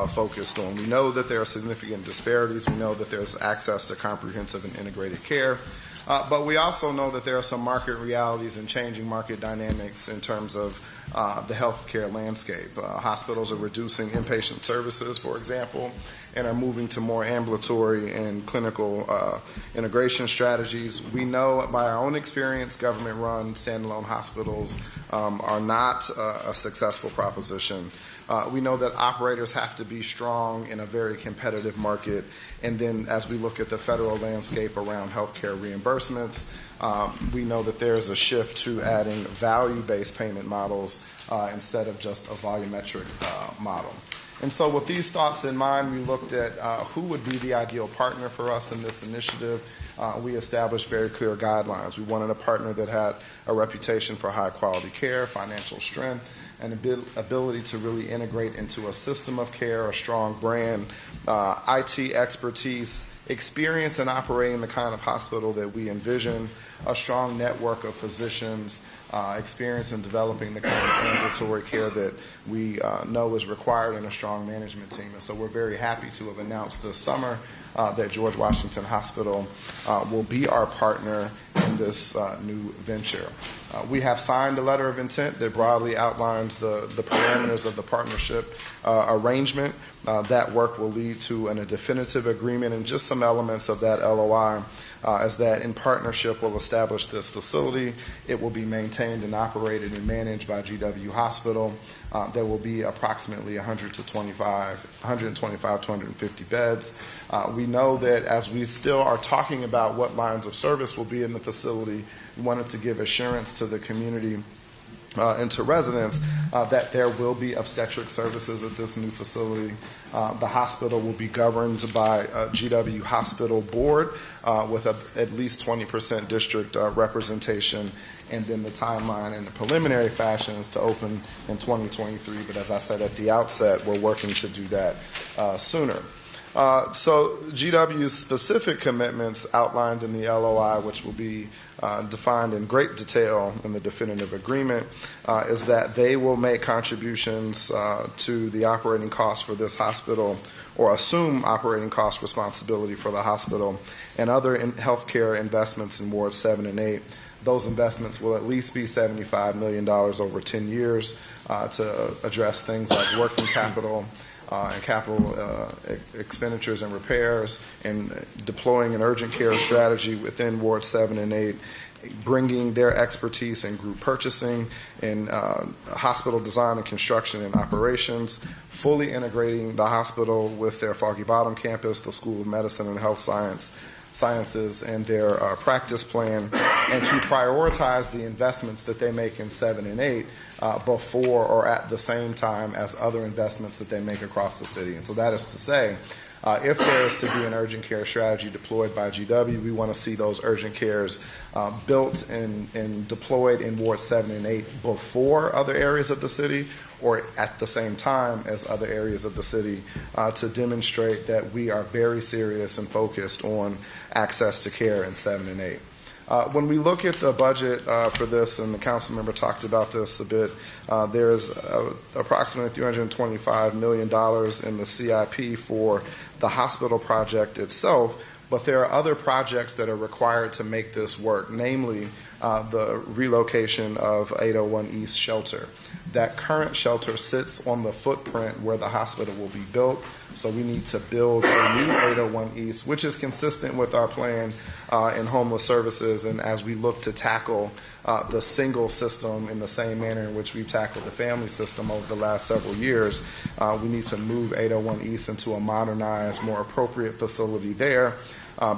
[SPEAKER 4] focused on. We know that there are significant disparities. We know that there's access to comprehensive and integrated care. But we also know that there are some market realities and changing market dynamics in terms of the healthcare landscape. Hospitals are reducing inpatient services, for example, and are moving to more ambulatory and clinical integration strategies. We know by our own experience, government-run standalone hospitals are not a successful proposition. We know that operators have to be strong in a very competitive market. And then as we look at the federal landscape around healthcare reimbursements, we know that there's a shift to adding value-based payment models instead of just a volumetric model. And so with these thoughts in mind, we looked at who would be the ideal partner for us in this initiative. We established very clear guidelines. We wanted a partner that had a reputation for high-quality care, financial strength, and ability to really integrate into a system of care, a strong brand, IT expertise, experience in operating the kind of hospital that we envision, a strong network of physicians, experience in developing the kind of ambulatory care that we know is required, and a strong management team. And so we're very happy to have announced this summer that George Washington Hospital will be our partner in this new venture. We have signed a letter of intent that broadly outlines the parameters of the partnership arrangement. That work will lead to a definitive agreement, and just some elements of that LOI is that in partnership we'll establish this facility. It will be maintained and operated and managed by GW Hospital. There will be approximately 125 to 150 beds. We know that as we still are talking about what lines of service will be in the facility, we wanted to give assurance to the community and to residents that there will be obstetric services at this new facility. The hospital will be governed by a GW Hospital board with at least 20% district representation, and then the timeline in the preliminary fashion is to open in 2023. But as I said at the outset, we're working to do that sooner. So GW's specific commitments outlined in the LOI, which will be defined in great detail in the definitive agreement, is that they will make contributions to the operating costs for this hospital, or assume operating cost responsibility for the hospital, and other healthcare investments in Wards 7 and 8. Those investments will at least be $75 million over 10 years to address things like working capital, and capital expenditures and repairs, and deploying an urgent care strategy within Ward 7 and 8, bringing their expertise in group purchasing, in hospital design and construction and operations, fully integrating the hospital with their Foggy Bottom campus, the School of Medicine and Health Sciences, and their practice plan, and to prioritize the investments that they make in 7 and 8 before or at the same time as other investments that they make across the city. And so that is to say, if there is to be an urgent care strategy deployed by GW, we want to see those urgent cares built and deployed in Ward 7 and 8 before other areas of the city, or at the same time as other areas of the city, to demonstrate that we are very serious and focused on access to care in 7 and 8. When we look at the budget for this, and the council member talked about this a bit, there is approximately $325 million in the CIP for the hospital project itself, but there are other projects that are required to make this work, namely the relocation of 801 East Shelter. That current shelter sits on the footprint where the hospital will be built, so we need to build a new 801 East, which is consistent with our plan in homeless services, and as we look to tackle the single system in the same manner in which we've tackled the family system over the last several years, we need to move 801 East into a modernized, more appropriate facility there.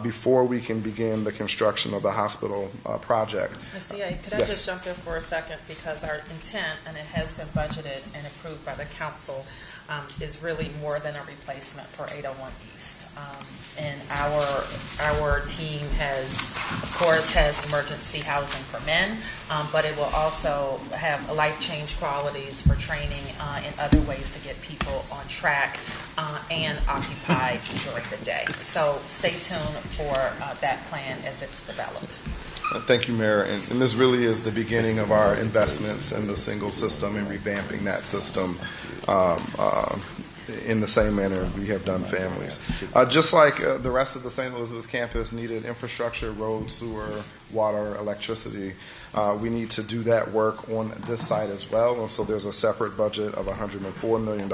[SPEAKER 4] before we can begin the construction of the hospital project.
[SPEAKER 2] CA, could I
[SPEAKER 4] Yes.
[SPEAKER 2] just jump in for a second? Because our intent, and it has been budgeted and approved by the council, is really more than a replacement for 801 East. And our team of course, has emergency housing for men, but it will also have life change qualities for training in other ways to get people on track and occupied during the day. So stay tuned for that plan as it's developed.
[SPEAKER 4] Thank you, Mayor. And this really is the beginning of our investments in the single system and revamping that system in the same manner we have done families. Just like the rest of the St. Elizabeth campus needed infrastructure, road, sewer, water, electricity, we need to do that work on this site as well. And so there's a separate budget of $104 million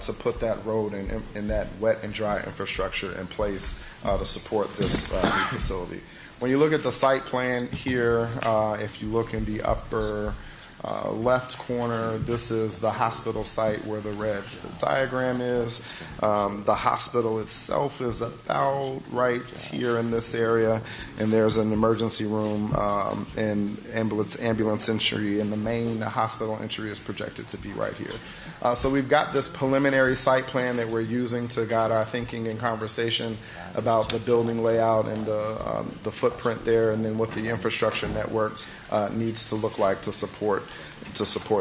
[SPEAKER 4] to put that road and that wet and dry infrastructure in place to support this new facility. When you look at the site plan here, if you look in the upper left corner, this is the hospital site where the red diagram is. The hospital itself is about right here in this area, and there's an emergency room and ambulance entry, and the main hospital entry is projected to be right here. So we've got this preliminary site plan that we're using to guide our thinking and conversation about the building layout and the footprint there, and then what the infrastructure network needs to look like to support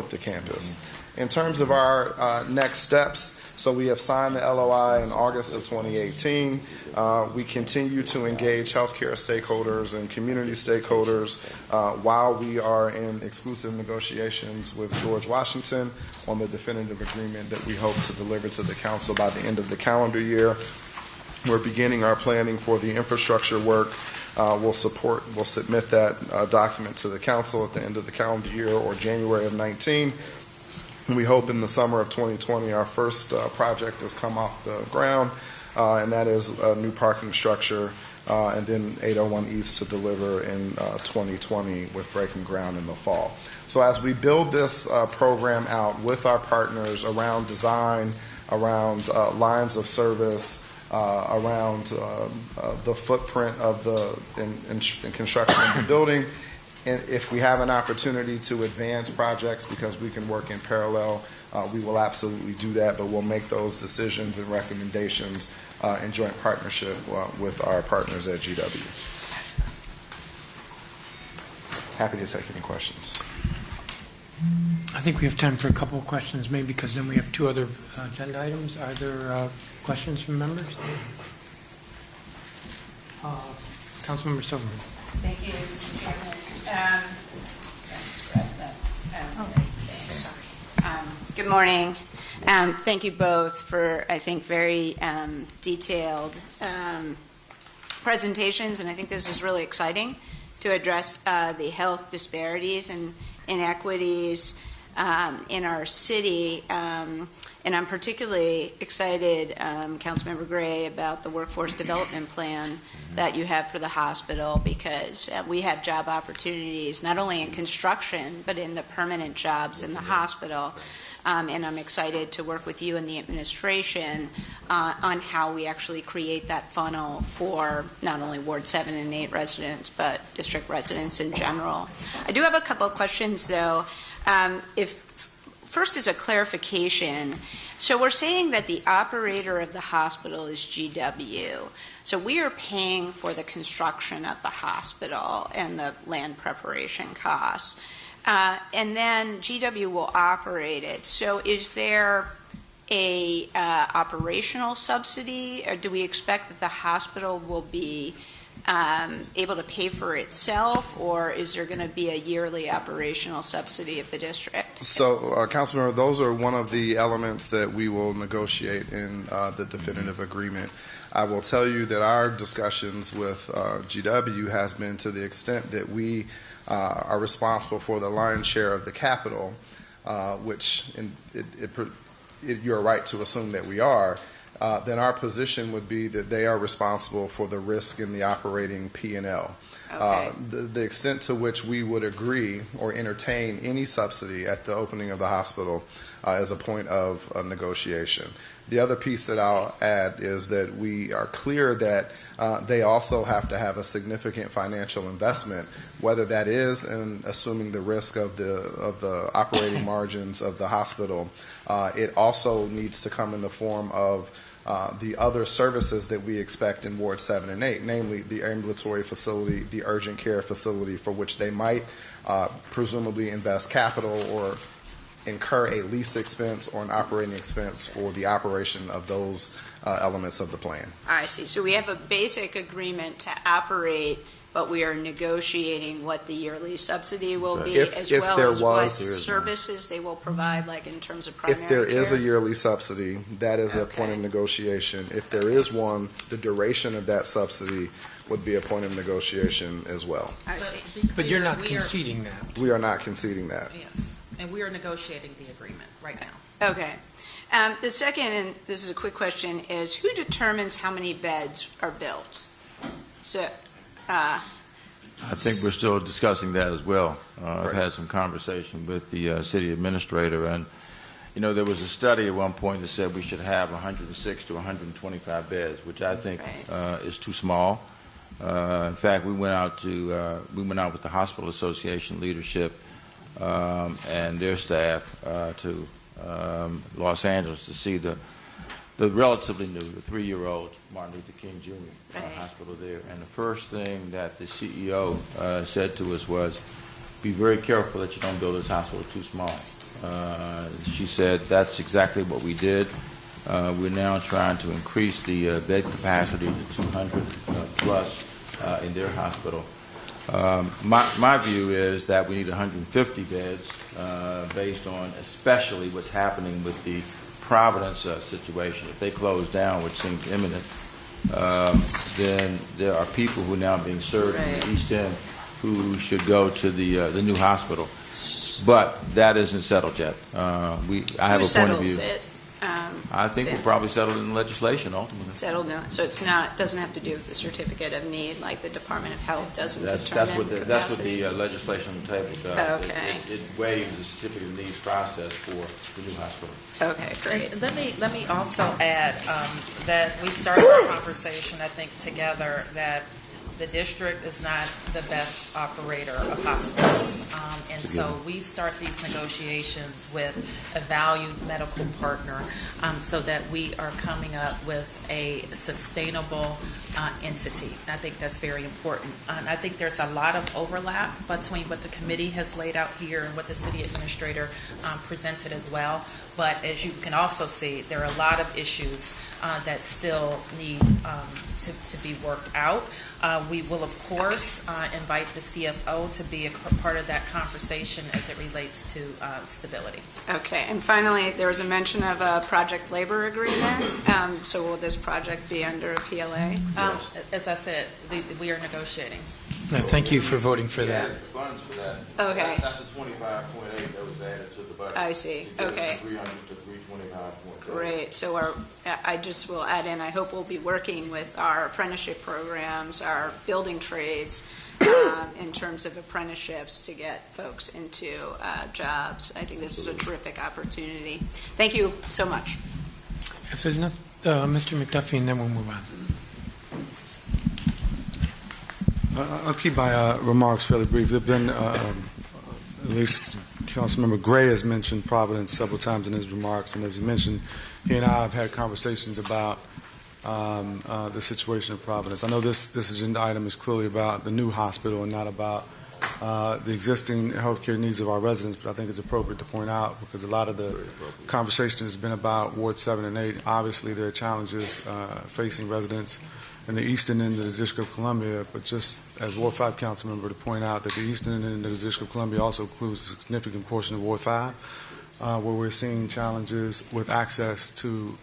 [SPEAKER 4] the campus. In terms of our next steps, so we have signed the LOI in August of 2018. We continue to engage healthcare stakeholders and community stakeholders while we are in exclusive negotiations with George Washington on the definitive agreement that we hope to deliver to the council by the end of the calendar year. We're beginning our planning for the infrastructure work. We'll submit that document to the council at the end of the calendar year or January of 19. We hope in the summer of 2020 our first project has come off the ground, and that is a new parking structure, and then 801 East to deliver in 2020 with breaking ground in the fall. So as we build this program out with our partners around design, around lines of service, around the footprint of the in construction of the building. And if we have an opportunity to advance projects because we can work in parallel, we will absolutely do that, but we'll make those decisions and recommendations in joint partnership with our partners at GW. Happy to take any questions.
[SPEAKER 1] I think we have time for a couple of questions, maybe because then we have two other agenda items. Are there questions from members? Councilmember Silverman.
[SPEAKER 13] Thank you, Mr. Chairman. Good morning. Thank you both for, I think, very detailed presentations, and I think this is really exciting to address the health disparities and inequities in our city. And I'm particularly excited, Councilmember Gray, about the workforce development plan that you have for the hospital, because we have job opportunities not only in construction but in the permanent jobs in the hospital. And I'm excited to work with you and the administration on how we actually create that funnel for not only Ward 7 and 8 residents, but district residents in general. I do have a couple of questions, though. First is a clarification. So we're saying that the operator of the hospital is GW. So we are paying for the construction of the hospital and the land preparation costs. And then GW will operate it. So is there a operational subsidy, or do we expect that the hospital will be able to pay for itself, or is there going to be a yearly operational subsidy of the district?
[SPEAKER 4] So, Councilmember, those are one of the elements that we will negotiate in the definitive agreement. I will tell you that our discussions with GW has been to the extent that we are responsible for the lion's share of the capital, which you're right to assume that we are. Then our position would be that they are responsible for the risk in the operating P&L.
[SPEAKER 13] Okay.
[SPEAKER 4] The extent to which we would agree or entertain any subsidy at the opening of the hospital is a point of negotiation. The other piece that I'll add is that we are clear that they also have to have a significant financial investment, whether that is in assuming the risk of the operating margins of the hospital. It also needs to come in the form of the other services that we expect in Ward 7 and 8, namely the ambulatory facility, the urgent care facility, for which they might presumably invest capital or incur a lease expense or an operating expense for the operation of those elements of the plan.
[SPEAKER 13] I see. So we have a basic agreement to operate, but we are negotiating what the yearly subsidy will be, as well as what services they will provide, like in terms of primary care.
[SPEAKER 4] If there is a yearly subsidy, that is a point of negotiation. If there is one, the duration of that subsidy would be a point of negotiation as well.
[SPEAKER 13] I see.
[SPEAKER 1] But you're not conceding that.
[SPEAKER 4] We are not conceding that.
[SPEAKER 2] Yes, and we are negotiating the agreement right now.
[SPEAKER 13] Okay. The second, and this is a quick question, is who determines how many beds are built? So,
[SPEAKER 12] I think we're still discussing that as well. I've had some conversation with the city administrator, and there was a study at one point that said we should have 106 to 125 beds, which I think is too small. In fact, we went out with the Hospital Association leadership and their staff to Los Angeles to see the relatively new, the 3-year-old Martin Luther King Jr. Hospital there. And the first thing that the CEO said to us was, be very careful that you don't build this hospital too small. She said that's exactly what we did. We're now trying to increase the bed capacity to 200 plus in their hospital. My view is that we need 150 beds based on especially what's happening with the Providence situation. If they close down, which seems imminent, then there are people who are now being served in the East End who should go to the new hospital. But that isn't settled yet. I have a point of view. I think we'll probably settle in legislation ultimately.
[SPEAKER 13] Settled in, so it's not doesn't have to do with the certificate of need, like the Department of Health doesn't
[SPEAKER 12] That's what the legislation on the table does.
[SPEAKER 13] Okay.
[SPEAKER 12] It waives the certificate of needs process for the new hospital.
[SPEAKER 13] Okay, great.
[SPEAKER 2] And let me also add that we started this conversation, I think, together, that the district is not the best operator of hospitals. And so we start these negotiations with a valued medical partner so that we are coming up with a sustainable entity. I think that's very important. And I think there's a lot of overlap between what the committee has laid out here and what the city administrator presented as well. But as you can also see, there are a lot of issues that still need to be worked out. We will, of course, invite the CFO to be a part of that conversation as it relates to stability.
[SPEAKER 13] Okay, and finally, there was a mention of a project labor agreement. So will this project be under a PLA?
[SPEAKER 2] As I said, we are negotiating.
[SPEAKER 1] No, thank you for voting for that.
[SPEAKER 12] Funds for that.
[SPEAKER 13] Okay.
[SPEAKER 12] That's the 25.8 that was added to the budget.
[SPEAKER 13] I see. Okay.
[SPEAKER 12] 300 to 325.8.
[SPEAKER 13] Great. So I just will add in, I hope we'll be working with our apprenticeship programs, our building trades, in terms of apprenticeships to get folks into jobs. I think this is a terrific opportunity. Thank you so much.
[SPEAKER 1] If there's nothing, Mr. McDuffie, and then we'll move on.
[SPEAKER 14] I'll keep my remarks fairly brief. There have been, at least Councilmember Gray has mentioned Providence several times in his remarks, and as he mentioned, he and I have had conversations about the situation in Providence. I know this agenda item is clearly about the new hospital and not about the existing healthcare needs of our residents, but I think it's appropriate to point out because a lot of the conversation has been about Ward 7 and 8. Obviously, there are challenges facing residents in the eastern end of the District of Columbia, but just as Ward 5 council member to point out that the eastern end of the District of Columbia also includes a significant portion of Ward 5, where we're seeing challenges with access to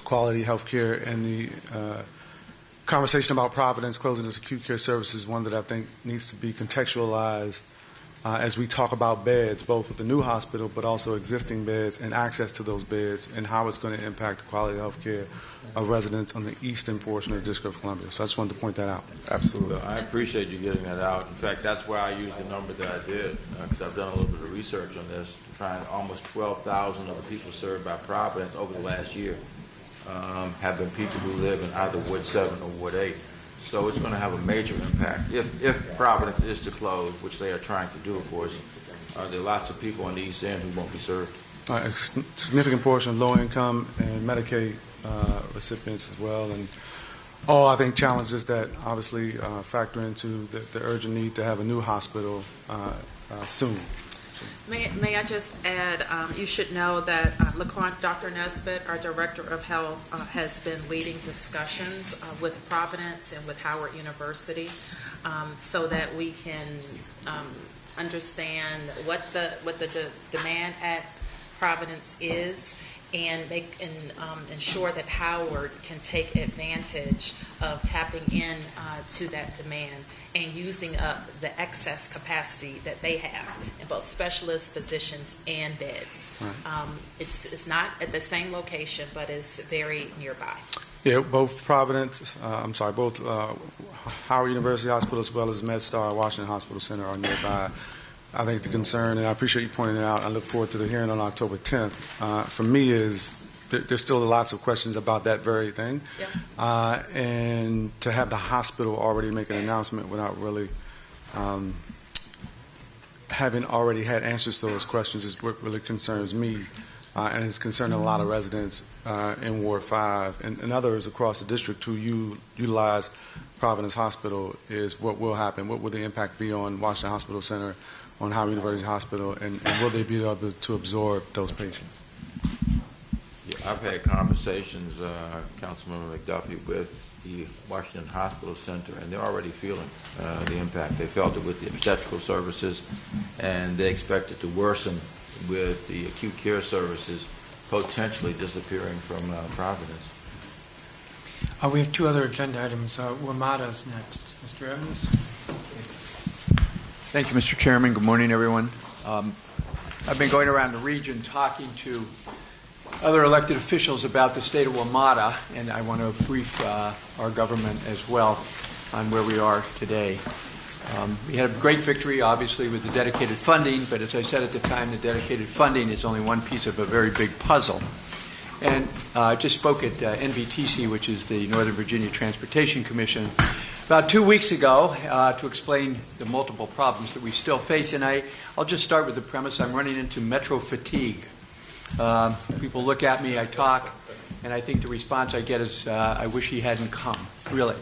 [SPEAKER 14] quality health care, and the conversation about Providence closing its acute care services is one that I think needs to be contextualized as we talk about beds, both with the new hospital but also existing beds and access to those beds and how it's going to impact the quality of health care of residents on the eastern portion of the District of Columbia. So I just wanted to point that out.
[SPEAKER 4] Absolutely.
[SPEAKER 12] Well, I appreciate you getting that out. In fact, that's why I used the number that I did, because I've done a little bit of research on this to find almost 12,000 of the people served by Providence over the last year have been people who live in either Ward 7 or Ward 8. So it's going to have a major impact. If Providence is to close, which they are trying to do, of course, there are lots of people on the East End who won't be served.
[SPEAKER 14] A significant portion of low-income and Medicaid recipients as well, and all I think challenges that obviously factor into the urgent need to have a new hospital soon.
[SPEAKER 2] May I just add, you should know that Dr. Nesbitt, our Director of Health, has been leading discussions with Providence and with Howard University so that we can understand what the demand at Providence is and ensure that Howard can take advantage of tapping in to that demand and using up the excess capacity that they have in both specialists, physicians, and beds.
[SPEAKER 14] Right.
[SPEAKER 2] It's not at the same location, but it's very nearby.
[SPEAKER 14] Yeah, both both Howard University Hospital as well as MedStar Washington Hospital Center are nearby. I think the concern, and I appreciate you pointing it out, I look forward to the hearing on October 10th, for me is there's still lots of questions about that very thing.
[SPEAKER 2] Yep.
[SPEAKER 14] And to have the hospital already make an announcement without really having already had answers to those questions is what really concerns me. And it's concerning a lot of residents in Ward 5 and others across the district who utilize Providence Hospital is what will happen. What will the impact be on Washington Hospital Center, on Howard University Hospital, and will they be able to absorb those patients?
[SPEAKER 12] Yeah, I've had conversations, Councilmember McDuffie, with the Washington Hospital Center, and they're already feeling the impact. They felt it with the obstetrical services, and they expect it to worsen with the acute care services potentially disappearing from Providence.
[SPEAKER 1] We have two other agenda items. WMATA is next. Mr. Evans?
[SPEAKER 15] Thank you, Mr. Chairman. Good morning, everyone. I've been going around the region talking to other elected officials about the state of WMATA, and I want to brief our government as well on where we are today. We had a great victory, obviously, with the dedicated funding, but as I said at the time, the dedicated funding is only one piece of a very big puzzle. And I just spoke at NVTC, which is the Northern Virginia Transportation Commission, about 2 weeks ago to explain the multiple problems that we still face. And I'll just start with the premise I'm running into metro fatigue. People look at me, I talk, and I think the response I get is, I wish he hadn't come, really.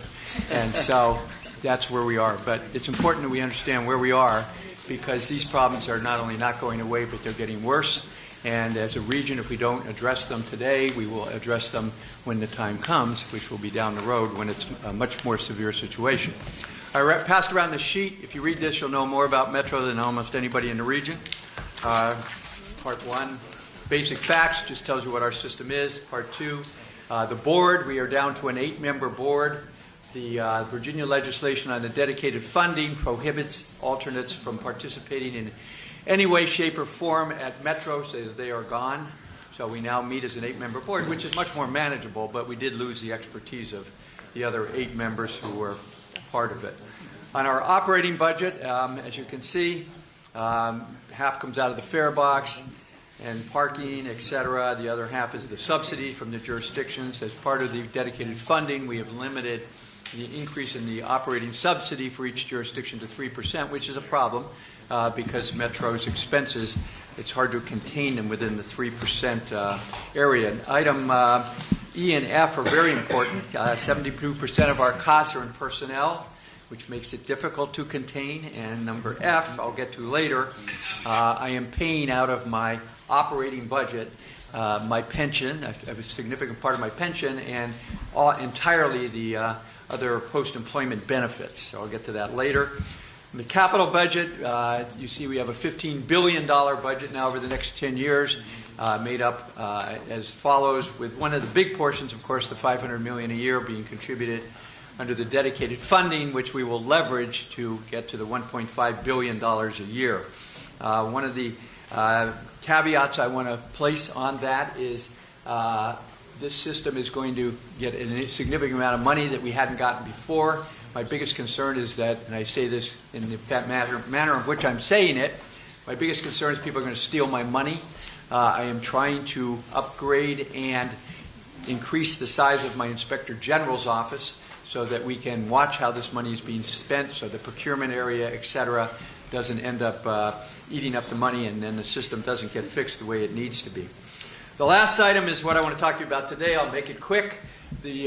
[SPEAKER 15] And so that's where we are. But it's important that we understand where we are because these problems are not only not going away, but they're getting worse. And as a region, if we don't address them today, we will address them when the time comes, which will be down the road when it's a much more severe situation. I passed around the sheet. If you read this, you'll know more about Metro than almost anybody in the region. Part 1, basic facts, just tells you what our system is. Part 2, the board, we are down to an 8-member board. The Virginia legislation on the dedicated funding prohibits alternates from participating in any way, shape, or form at Metro, so that they are gone. So we now meet as an 8-member board, which is much more manageable, but we did lose the expertise of the other 8 members who were part of it. On our operating budget, as you can see, half comes out of the fare box and parking, et cetera. The other half is the subsidy from the jurisdictions. As part of the dedicated funding, we have limited the increase in the operating subsidy for each jurisdiction to 3%, which is a problem. Because Metro's expenses, it's hard to contain them within the 3% area. Item E and F are very important. 72% of our costs are in personnel, which makes it difficult to contain. And number F, I'll get to later, I am paying out of my operating budget my pension, a significant part of my pension, and entirely the other post-employment benefits. So I'll get to that later. In the capital budget, you see we have a $15 billion budget now over the next 10 years, made up as follows, with one of the big portions, of course, the $500 million a year being contributed under the dedicated funding, which we will leverage to get to the $1.5 billion a year. One of the caveats I want to place on that is this system is going to get a significant amount of money that we hadn't gotten before. My biggest concern is that, and I say this in the manner of which I'm saying it, my biggest concern is people are going to steal my money. I am trying to upgrade and increase the size of my Inspector General's office so that we can watch how this money is being spent, so the procurement area, et cetera, doesn't end up eating up the money and then the system doesn't get fixed the way it needs to be. The last item is what I want to talk to you about today. I'll make it quick. The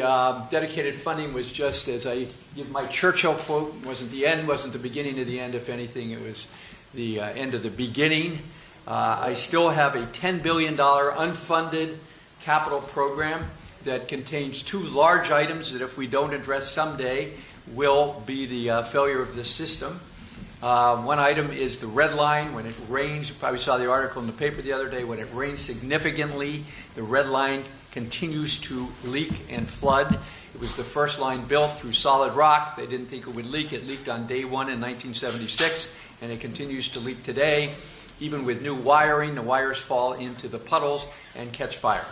[SPEAKER 15] dedicated funding was just, as I give my Churchill quote, wasn't the end, wasn't the beginning of the end. If anything, it was the end of the beginning. I still have a $10 billion unfunded capital program that contains two large items that if we don't address someday will be the failure of this system. One item is the red line. When it rains, you probably saw the article in the paper the other day, when it rains significantly, the red line continues to leak and flood. It was the first line built through solid rock. They didn't think it would leak. It leaked on day one in 1976, and it continues to leak today. Even with new wiring, the wires fall into the puddles and catch fire.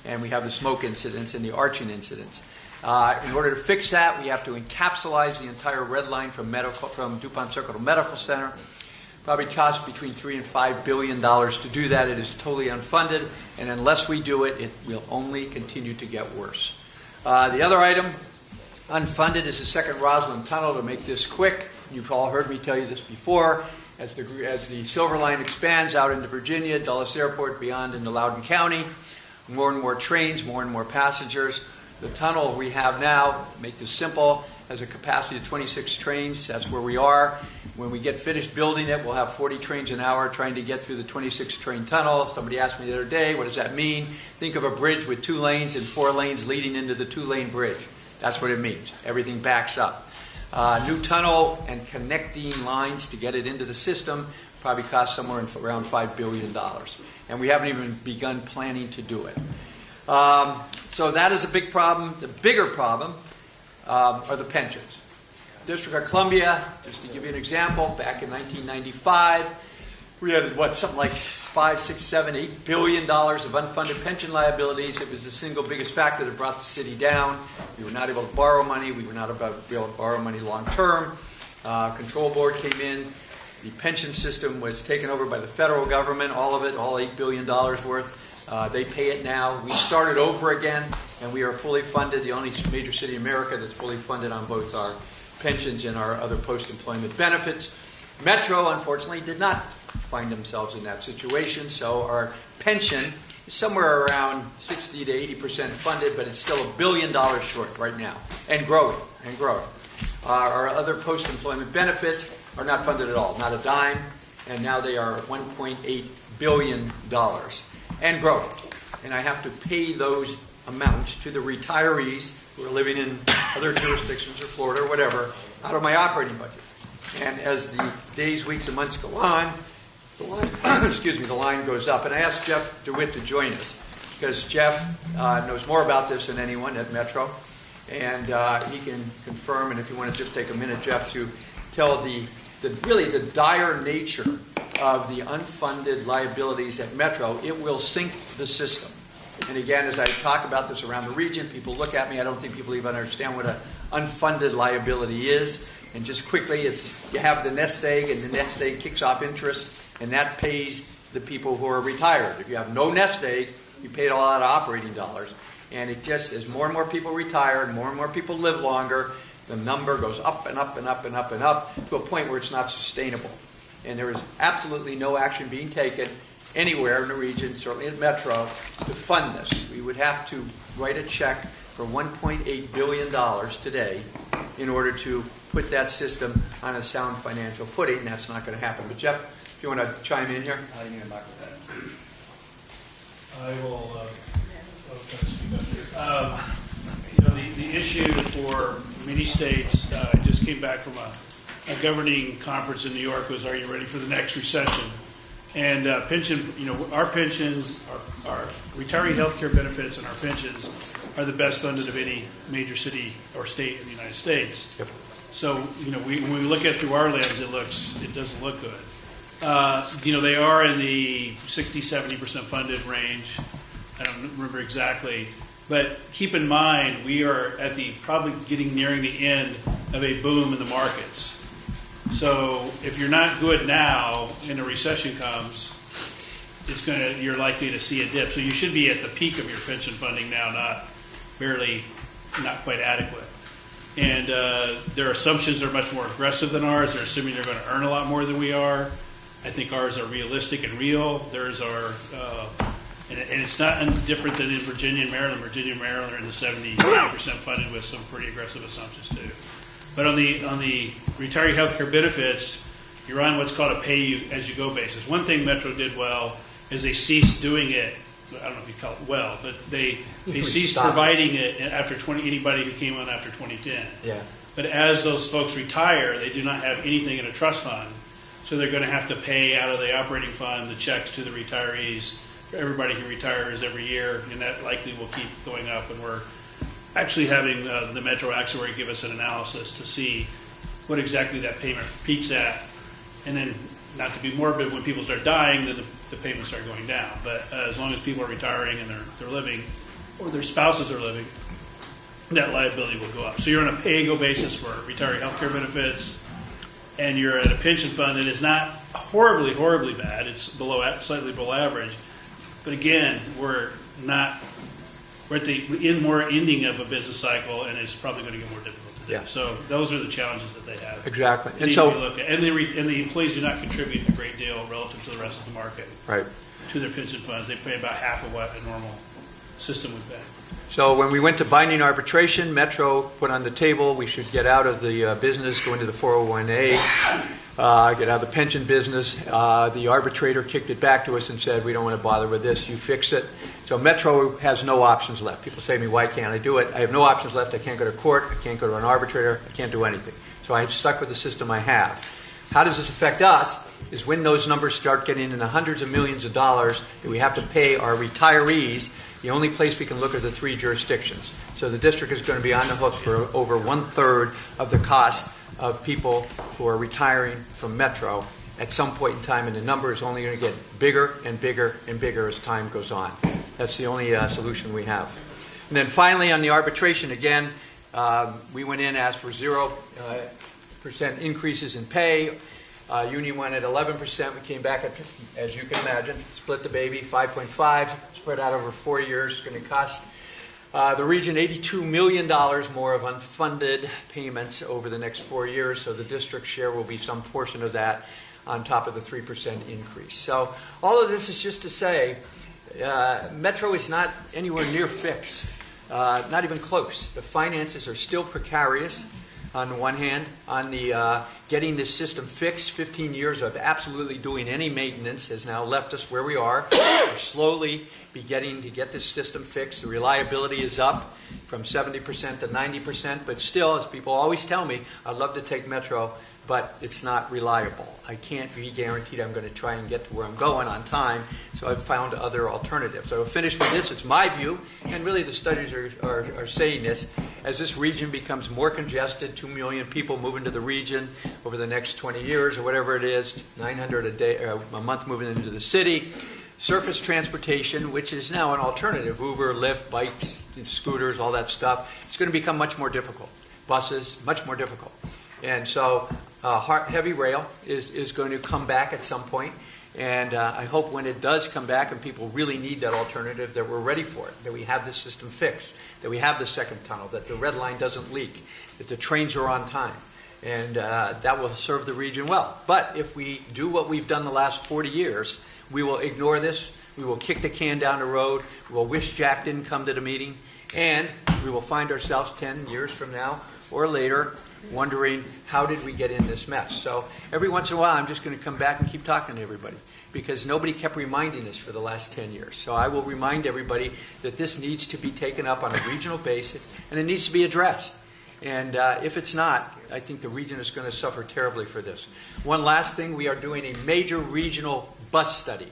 [SPEAKER 15] And we have the smoke incidents and the arching incidents. In order to fix that, we have to encapsulize the entire red line from DuPont Circle to Medical Center. Probably costs between $3 and $5 billion to do that. It is totally unfunded, and unless we do it, it will only continue to get worse. The other item, unfunded, is the second Roslin tunnel. To make this quick, you've all heard me tell you this before. As the Silver Line expands out into Virginia, Dulles Airport, beyond into Loudoun County, more and more trains, more and more passengers. The tunnel we have now, make this simple, has a capacity of 26 trains. That's where we are. When we get finished building it, we'll have 40 trains an hour trying to get through the 26-train tunnel. Somebody asked me the other day, what does that mean? Think of a bridge with 2 lanes and 4 lanes leading into the 2-lane bridge. That's what it means. Everything backs up. New tunnel and connecting lines to get it into the system probably cost somewhere around $5 billion. And we haven't even begun planning to do it. So that is a big problem. The bigger problem are the pensions. District of Columbia, just to give you an example, back in 1995, we had something like $5, $6, $7, $8 billion of unfunded pension liabilities. It was the single biggest factor that brought the city down. We were not able to borrow money. We were not able to borrow money long term. Control Board came in. The pension system was taken over by the federal government, all of it, all $8 billion worth. They pay it now. We started over again, and we are fully funded, the only major city in America that's fully funded on both our pensions and our other post-employment benefits. Metro, unfortunately, did not find themselves in that situation, so our pension is somewhere around 60 to 80% funded, but it's still $1 billion short right now, and growing, and growing. Our other post-employment benefits are not funded at all, not a dime, and now they are $1.8 billion, and growing. And I have to pay those amounts to the retirees who are living in other jurisdictions or Florida or whatever out of my operating budget. And as the days, weeks, and months go on, the line goes up. And I asked Jeff DeWitt to join us because Jeff knows more about this than anyone at Metro, and he can confirm. And if you want to just take a minute, Jeff, to tell the dire nature of the unfunded liabilities at Metro, it will sink the system. And again, as I talk about this around the region, people look at me. I don't think people even understand what an unfunded liability is. And just quickly, you have the nest egg, and the nest egg kicks off interest, and that pays the people who are retired. If you have no nest egg, you pay it all out of operating dollars. And it just, as more and more people retire and more people live longer, the number goes up and up and up and up and up to a point where it's not sustainable. And there is absolutely no action being taken anywhere in the region, certainly at Metro, to fund this. We would have to write a check for $1.8 billion today in order to put that system on a sound financial footing, and that's not going to happen. But Jeff, if you want to chime in here.
[SPEAKER 16] I will speak up here. The issue for many states, I just came back from a governing conference in New York, was, are you ready for the next recession? And pension, our pensions, our retiree health care benefits and our pensions are the best funded of any major city or state in the United States.
[SPEAKER 15] Yep.
[SPEAKER 16] So, when we look at it through our lens, it doesn't look good. They are in the 60-70% funded range. I don't remember exactly. But keep in mind, we are at probably nearing the end of a boom in the markets. So if you're not good now and a recession comes, you're likely to see a dip. So you should be at the peak of your pension funding now, not quite adequate. And their assumptions are much more aggressive than ours. They're assuming they're going to earn a lot more than we are. I think ours are realistic and real. Theirs are, and it's not different than in Virginia and Maryland. Virginia and Maryland are in the 70% funded with some pretty aggressive assumptions too. But on the retiree health care benefits, you're on what's called a pay-as-you-go basis. One thing Metro did well is they ceased doing it. I don't know if you call it well, but they ceased providing it after anybody who came on after 2010.
[SPEAKER 15] Yeah.
[SPEAKER 16] But as those folks retire, they do not have anything in a trust fund, so they're going to have to pay out of the operating fund the checks to the retirees for everybody who retires every year, and that likely will keep going up. And we're actually having the Metro Actuary give us an analysis to see what exactly that payment peaks at, and then, not to be morbid, when people start dying, then the payments start going down. But as long as people are retiring and they're living, or their spouses are living, that liability will go up. So you're on a pay-go basis for retiree health care benefits, and you're at a pension fund that is not horribly, horribly bad. It's slightly below average. But again, we're at the more ending of a business cycle, and it's probably going to get more difficult to do.
[SPEAKER 15] Yeah.
[SPEAKER 16] So those are the challenges that they have.
[SPEAKER 15] Exactly.
[SPEAKER 16] And so, the employees do not contribute a great deal relative to the rest of the market.
[SPEAKER 15] Right.
[SPEAKER 16] To their pension funds, they pay about half of what a normal system would pay.
[SPEAKER 15] So when we went to binding arbitration, Metro put on the table we should get out of the business, go into the 401A, get out of the pension business. The arbitrator kicked it back to us and said, we don't want to bother with this, you fix it. So Metro has no options left. People say to me, why can't I do it? I have no options left. I can't go to court. I can't go to an arbitrator. I can't do anything. So I've stuck with the system I have. How does this affect us is when those numbers start getting in the hundreds of millions of dollars that we have to pay our retirees, the only place we can look are the 3 jurisdictions. So the district is going to be on the hook for over 1/3 of the cost of people who are retiring from Metro at some point in time, and the number is only going to get bigger and bigger and bigger as time goes on. That's the only solution we have. And then finally on the arbitration, again, we went in, asked for 0% increases in pay. Union went at 11%. We came back at, as you can imagine, split the baby, 5.5, spread out over 4 years. It's going to cost the region $82 million more of unfunded payments over the next 4 years, so the district share will be some portion of that on top of the 3% increase. So all of this is just to say Metro is not anywhere near fixed, not even close. The finances are still precarious on the one hand. On the getting this system fixed, 15 years of absolutely doing any maintenance has now left us where we are. We're slowly beginning to get this system fixed. The reliability is up from 70% to 90%, but still, as people always tell me, I'd love to take Metro, but it's not reliable. I can't be guaranteed I'm going to try and get to where I'm going on time, so I've found other alternatives. So I'll finish with this. It's my view, and really the studies are saying this. As this region becomes more congested, 2 million people move into the region over the next 20 years or whatever it is, 900 a month moving into the city. Surface transportation, which is now an alternative, Uber, Lyft, bikes, scooters, all that stuff, it's going to become much more difficult. Buses, much more difficult. And so heavy rail is going to come back at some point. And I hope when it does come back and people really need that alternative, that we're ready for it, that we have this system fixed, that we have the second tunnel, that the red line doesn't leak, that the trains are on time. And that will serve the region well. But if we do what we've done the last 40 years, we will ignore this. We will kick the can down the road. We will wish Jack didn't come to the meeting. And we will find ourselves 10 years from now or later wondering, how did we get in this mess? So every once in a while, I'm just going to come back and keep talking to everybody because nobody kept reminding us for the last 10 years. So I will remind everybody that this needs to be taken up on a regional basis, and it needs to be addressed. And if it's not, I think the region is going to suffer terribly for this. One last thing, we are doing a major regional bus study.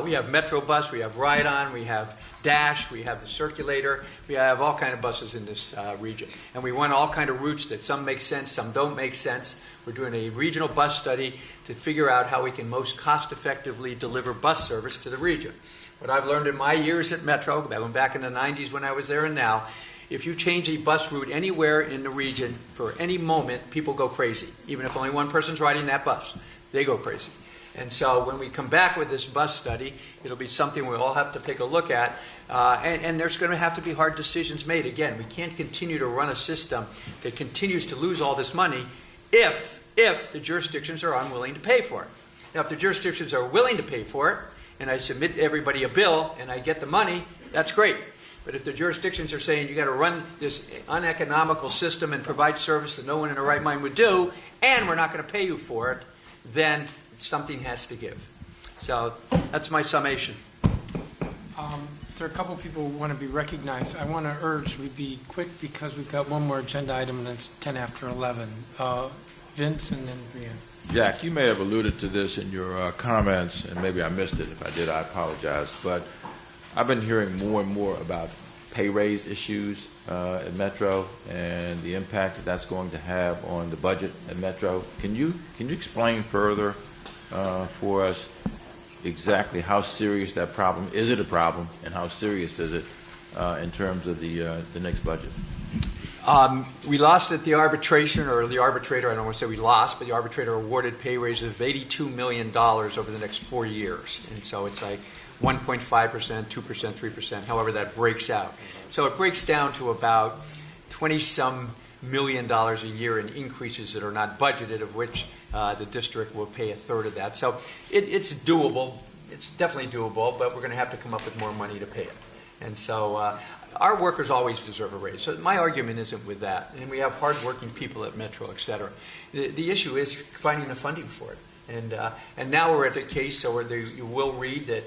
[SPEAKER 15] We have Metro Bus, we have Ride On, we have Dash, we have the Circulator, we have all kind of buses in this region. And we run all kind of routes that some make sense, some don't make sense. We're doing a regional bus study to figure out how we can most cost-effectively deliver bus service to the region. What I've learned in my years at Metro, going back in the 90s when I was there and now, if you change a bus route anywhere in the region for any moment, people go crazy. Even if only one person's riding that bus, they go crazy. And so when we come back with this bus study, it'll be something we'll all have to take a look at. And there's going to have to be hard decisions made. Again, we can't continue to run a system that continues to lose all this money if the jurisdictions are unwilling to pay for it. Now, if the jurisdictions are willing to pay for it, and I submit everybody a bill and I get the money, that's great. But if the jurisdictions are saying you got to run this uneconomical system and provide service that no one in their right mind would do, and we're not going to pay you for it, then something has to give. So that's my summation.
[SPEAKER 1] There are a couple people who want to be recognized. I want to urge we be quick because we've got one more agenda item and it's 10 after 11. Vince and then Brianne.
[SPEAKER 12] Jack, you may have alluded to this in your comments, and maybe I missed it. If I did, I apologize. But I've been hearing more and more about pay raise issues at Metro and the impact that that's going to have on the budget at Metro. Can you explain further for us exactly how serious that problem is? It a problem, and how serious is it in terms of the next budget?
[SPEAKER 15] We lost at the arbitration, or the arbitrator, I don't want to say we lost, but the arbitrator awarded pay raises of $82 million over the next 4 years. And so it's like 1.5%, 2%, 3%, however that breaks out. So it breaks down to about $20-some million a year in increases that are not budgeted, of which the district will pay a third of that. So it's doable. It's definitely doable, but we're going to have to come up with more money to pay it. And so our workers always deserve a raise. So my argument isn't with that. And we have hardworking people at Metro, et cetera. The issue is finding the funding for it. And now we're at the case, so you will read that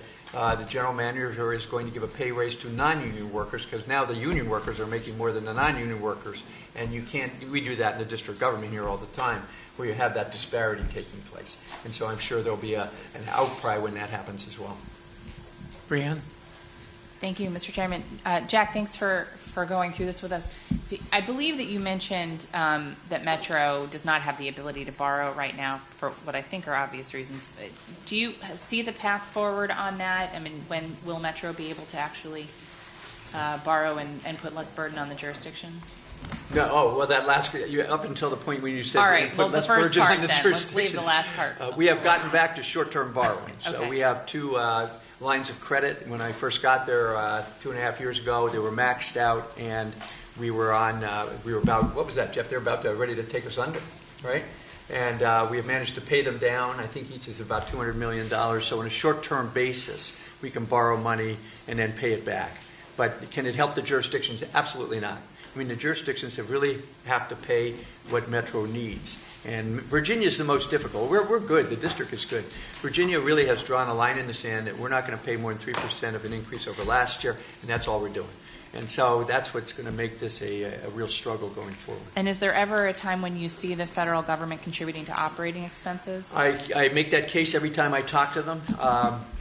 [SPEAKER 15] the general manager is going to give a pay raise to non-union workers, because now the union workers are making more than the non-union workers. And we do that in the district government here all the time, where you have that disparity taking place. And so I'm sure there'll be an outcry when that happens as well.
[SPEAKER 1] Brianne?
[SPEAKER 8] Thank you, Mr. Chairman. Jack, thanks for going through this with us. So I believe that you mentioned that Metro does not have the ability to borrow right now for what I think are obvious reasons. Do you see the path forward on that? I mean, when will Metro be able to actually borrow and put less burden on the jurisdictions?
[SPEAKER 15] No, well, that last, up until the point when you said
[SPEAKER 8] all right, well, the first part then.
[SPEAKER 15] Let's
[SPEAKER 8] leave the last part.
[SPEAKER 15] We have gotten back to short-term borrowing. So
[SPEAKER 8] okay.
[SPEAKER 15] We have two lines of credit. When I first got there 2.5 years ago, they were maxed out, and we were about, what was that, Jeff? They're about ready to take us under, right? And we have managed to pay them down. I think each is about $200 million. So on a short-term basis, we can borrow money and then pay it back. But can it help the jurisdictions? Absolutely not. I mean, the jurisdictions really have to pay what Metro needs. And Virginia is the most difficult. We're good. The district is good. Virginia really has drawn a line in the sand that we're not going to pay more than 3% of an increase over last year, and that's all we're doing. And so that's what's going to make this a real struggle going forward.
[SPEAKER 8] And is there ever a time when you see the federal government contributing to operating expenses?
[SPEAKER 15] I make that case every time I talk to them,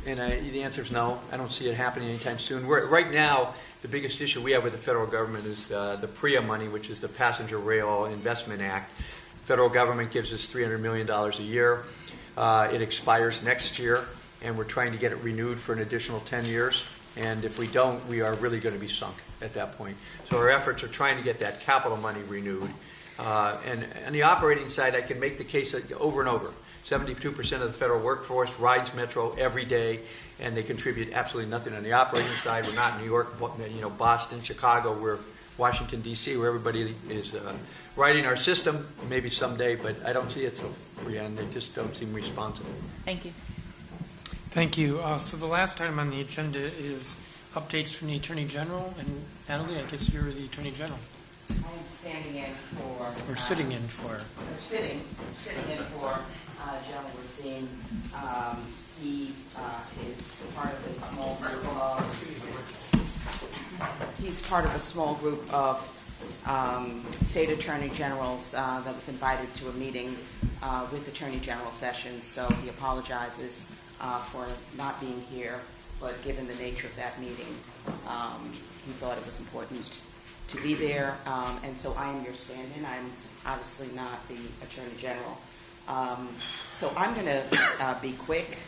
[SPEAKER 15] and the answer is no. I don't see it happening anytime soon. Right now, the biggest issue we have with the federal government is the PRIA money, which is the Passenger Rail Investment Act. Federal government gives us $300 million a year. It expires next year, and we're trying to get it renewed for an additional 10 years. And if we don't, we are really going to be sunk at that point. So our efforts are trying to get that capital money renewed. And on the operating side, I can make the case over and over. 72% of the federal workforce rides Metro every day, and they contribute absolutely nothing on the operating side. We're not in New York, Boston, Chicago. We're Washington, D.C., where everybody is riding our system, maybe someday, but I don't see it so, Brianne. They just don't seem responsible.
[SPEAKER 8] Thank you.
[SPEAKER 1] Thank you. So the last item on the agenda is updates from the Attorney General. And Natalie, I guess you're the Attorney General.
[SPEAKER 17] I'm standing in for...
[SPEAKER 1] Or sitting in for...
[SPEAKER 17] Or sitting in for John Racine. He is part of a small group of... He's part of a small group of state attorney generals that was invited to a meeting with Attorney General Sessions, so he apologizes for not being here, but given the nature of that meeting, he thought it was important to be there, and so I am your stand-in. I'm obviously not the Attorney General. So I'm going to be quick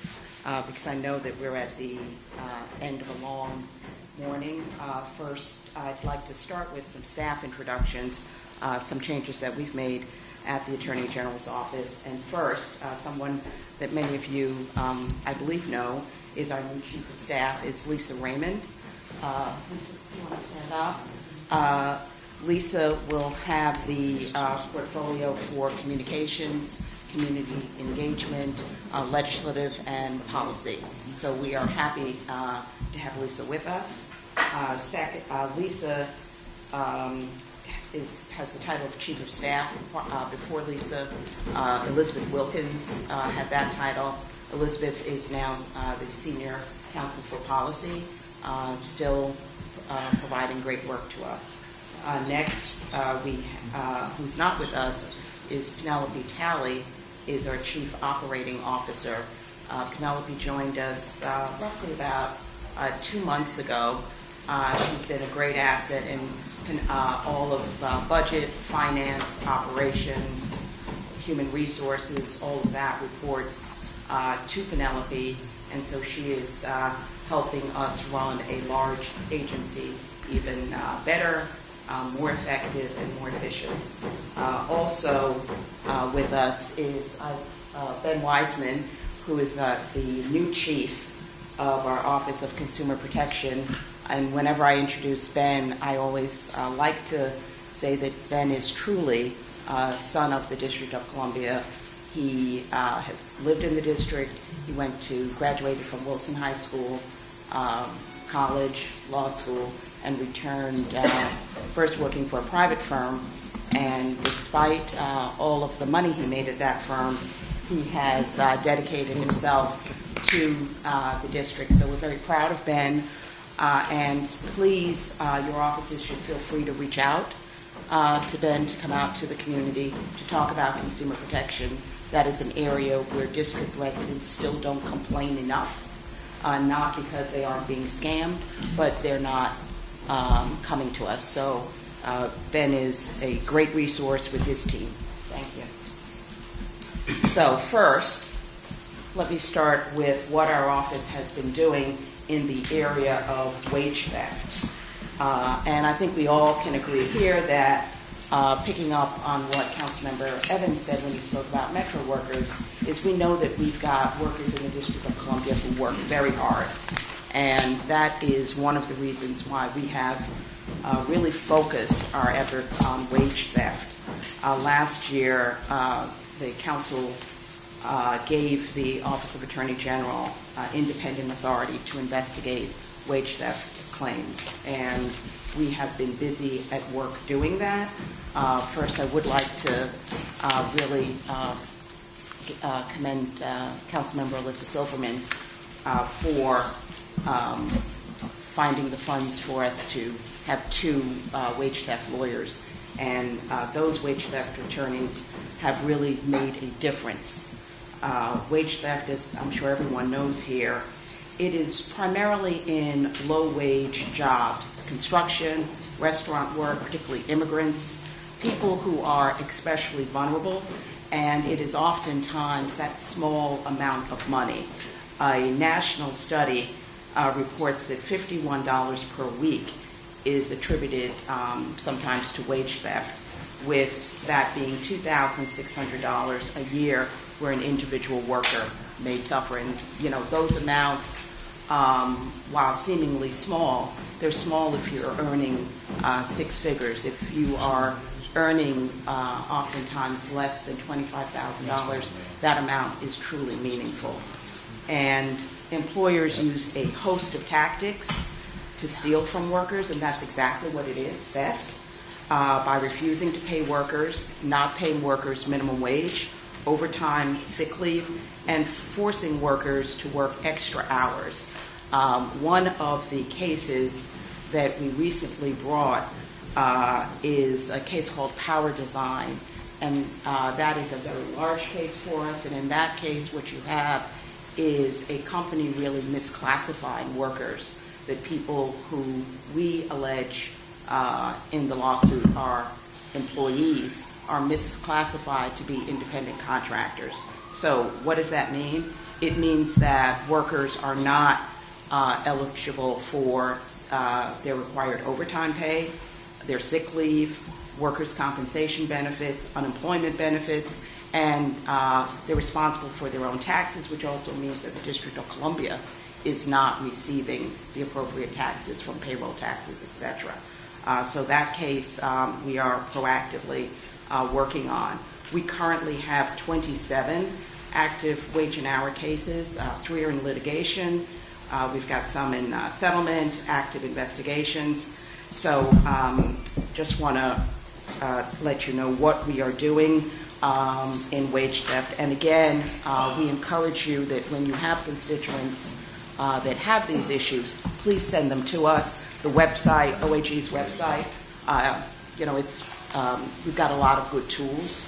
[SPEAKER 17] because I know that we're at the end of a long morning. First, I'd like to start with some staff introductions, some changes that we've made at the Attorney General's office. And first, someone that many of you, I believe, know is our new Chief of Staff, is Lisa Raymond. Lisa, do you want to stand up? Lisa will have the portfolio for communications, community engagement, legislative, and policy. So we are happy to have Lisa with us. Second, Lisa has the title of Chief of Staff. Before Lisa, Elizabeth Wilkins had that title. Elizabeth is now the Senior Counsel for Policy, still providing great work to us. Next, who's not with us is Penelope Talley, is our Chief Operating Officer. Penelope joined us roughly about 2 months ago. She's been a great asset in all of budget, finance, operations, human resources, all of that reports to Penelope, and so she is helping us run a large agency even better, more effective, and more efficient. Also with us is Ben Wiseman, who is the new chief of our Office of Consumer Protection. And whenever I introduce Ben, I always like to say that Ben is truly son of the District of Columbia. He has lived in the district. He graduated from Wilson High School, college, law school, and returned first working for a private firm. And despite all of the money he made at that firm, he has dedicated himself to the district. So we're very proud of Ben. And please, your offices should feel free to reach out to Ben to come out to the community to talk about consumer protection. That is an area where district residents still don't complain enough, not because they aren't being scammed, but they're not coming to us. So Ben is a great resource with his team. Thank you. So first, let me start with what our office has been doing in the area of wage theft. And I think we all can agree here that picking up on what Councilmember Evans said when he spoke about Metro workers, is we know that we've got workers in the District of Columbia who work very hard. And that is one of the reasons why we have really focused our efforts on wage theft. Last year, the council gave the Office of Attorney General independent authority to investigate wage theft claims. And we have been busy at work doing that. First, I would like to really commend Councilmember Alyssa Silverman for finding the funds for us to have 2 wage theft lawyers. And those wage theft attorneys have really made a difference. Wage theft, as I'm sure everyone knows here, it is primarily in low-wage jobs, construction, restaurant work, particularly immigrants, people who are especially vulnerable, and it is oftentimes that small amount of money. A national study reports that $51 per week is attributed sometimes to wage theft, with that being $2,600 a year where an individual worker may suffer. And, those amounts, while seemingly small, they're small if you're earning 6 figures. If you are earning oftentimes less than $25,000, that amount is truly meaningful. And employers use a host of tactics to steal from workers, and that's exactly what it is, theft, by refusing to pay workers, not paying workers minimum wage, overtime, sick leave, and forcing workers to work extra hours. One of the cases that we recently brought is a case called Power Design, and that is a very large case for us. And in that case, what you have is a company really misclassifying workers, that people who we allege in the lawsuit are employees are misclassified to be independent contractors. So what does that mean? It means that workers are not eligible for their required overtime pay, their sick leave, workers' compensation benefits, unemployment benefits, and they're responsible for their own taxes, which also means that the District of Columbia is not receiving the appropriate taxes from payroll taxes, etc. So that case we are proactively working on. We currently have 27 active wage and hour cases. 3 are in litigation. We've got some in settlement, active investigations. So just want to let you know what we are doing in wage theft. And again, we encourage you that when you have constituents that have these issues, please send them to us. The website, OAG's website, we've got a lot of good tools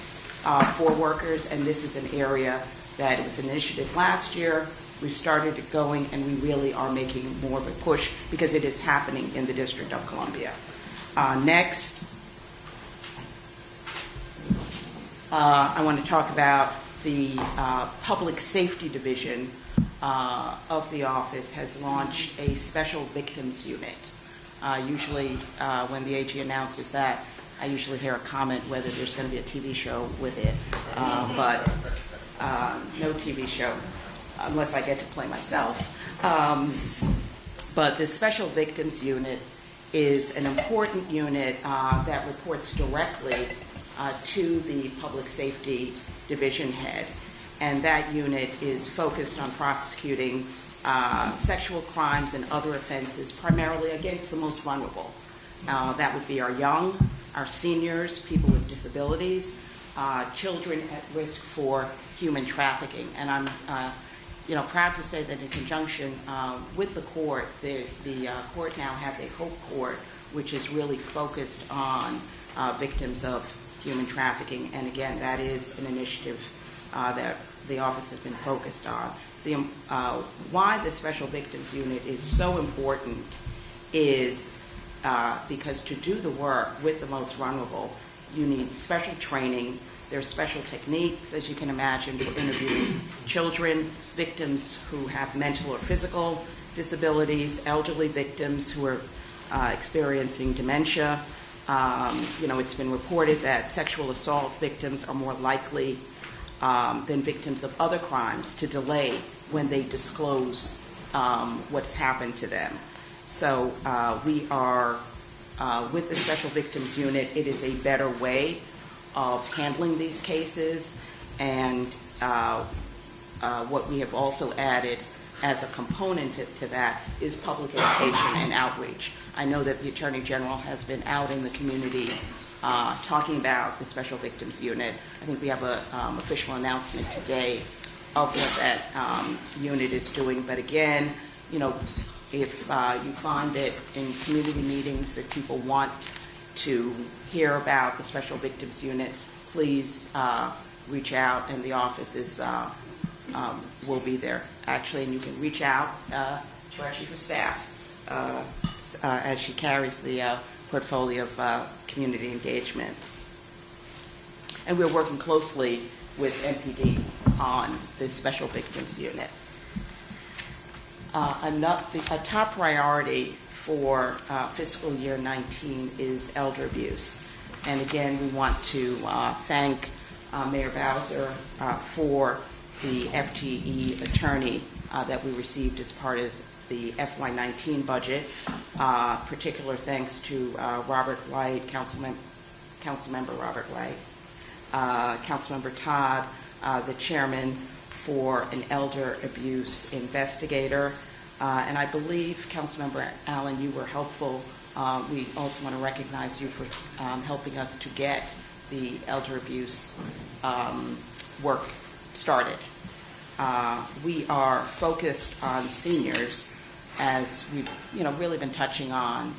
[SPEAKER 17] for workers, and this is an area that it was an initiative last year. We started it going, and we really are making more of a push because it is happening in the District of Columbia. Next, I want to talk about the Public Safety Division of the office has launched a special victims unit. Usually when the AG announces that, I usually hear a comment whether there's going to be a TV show with it, but no TV show unless I get to play myself. But the Special Victims Unit is an important unit that reports directly to the Public Safety Division head. And that unit is focused on prosecuting sexual crimes and other offenses, primarily against the most vulnerable. That would be our young, our seniors, people with disabilities, children at risk for human trafficking. And I'm proud to say that in conjunction with the court, the court now has a Hope Court, which is really focused on victims of human trafficking. And again, that is an initiative that the office has been focused on. Why the Special Victims Unit is so important is because to do the work with the most vulnerable, you need special training. There's special techniques, as you can imagine, for interviewing children, victims who have mental or physical disabilities, elderly victims who are experiencing dementia. It's been reported that sexual assault victims are more likely than victims of other crimes to delay when they disclose what's happened to them. So we are, with the Special Victims Unit, it is a better way of handling these cases. And what we have also added as a component to that is public education and outreach. I know that the Attorney General has been out in the community talking about the Special Victims Unit. I think we have an official announcement today of what that unit is doing. But again, if you find that in community meetings that people want to hear about the Special Victims Unit, please reach out, and the office will be there. Actually, and you can reach out to our Chief of Staff as she carries the portfolio of community engagement. And we're working closely with MPD on the Special Victims Unit. A top priority for fiscal year 19 is elder abuse. And again, we want to thank Mayor Bowser for the FTE attorney that we received as part of the FY19 budget. Particular thanks to Robert White, Councilmember Robert White, Councilmember Todd, the chairman, for an elder abuse investigator. And I believe, Councilmember Allen, you were helpful. We also want to recognize you for helping us to get the elder abuse work started. We are focused on seniors, as we've really been touching on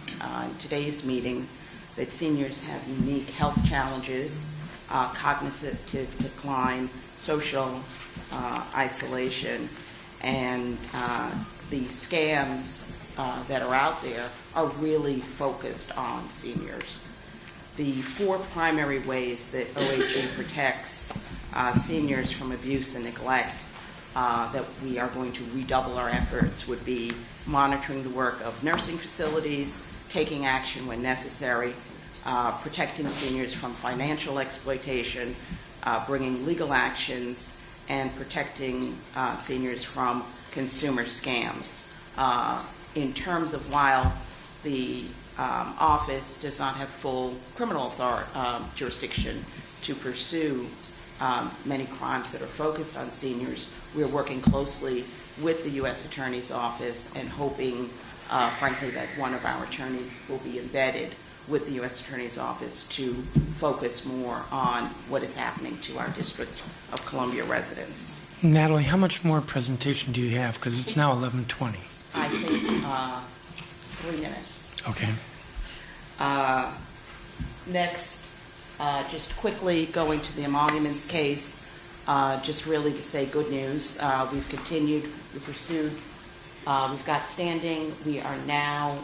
[SPEAKER 17] in today's meeting, that seniors have unique health challenges, cognitive decline, social isolation, and the scams that are out there are really focused on seniors. The 4 primary ways that OHE protects seniors from abuse and neglect that we are going to redouble our efforts would be monitoring the work of nursing facilities, taking action when necessary, protecting seniors from financial exploitation, bringing legal actions, and protecting seniors from consumer scams. In terms of while the office does not have full criminal jurisdiction to pursue many crimes that are focused on seniors, we are working closely with the U.S. Attorney's Office and hoping, frankly, that one of our attorneys will be embedded with the U.S. Attorney's Office to focus more on what is happening to our District of Columbia residents.
[SPEAKER 1] Natalie, how much more presentation do you have? Because it's now 11:20.
[SPEAKER 17] I think 3 minutes.
[SPEAKER 1] Okay.
[SPEAKER 17] Next, just quickly going to the emoluments case, just really to say good news. We've continued, we've pursued, we've got standing. We are now,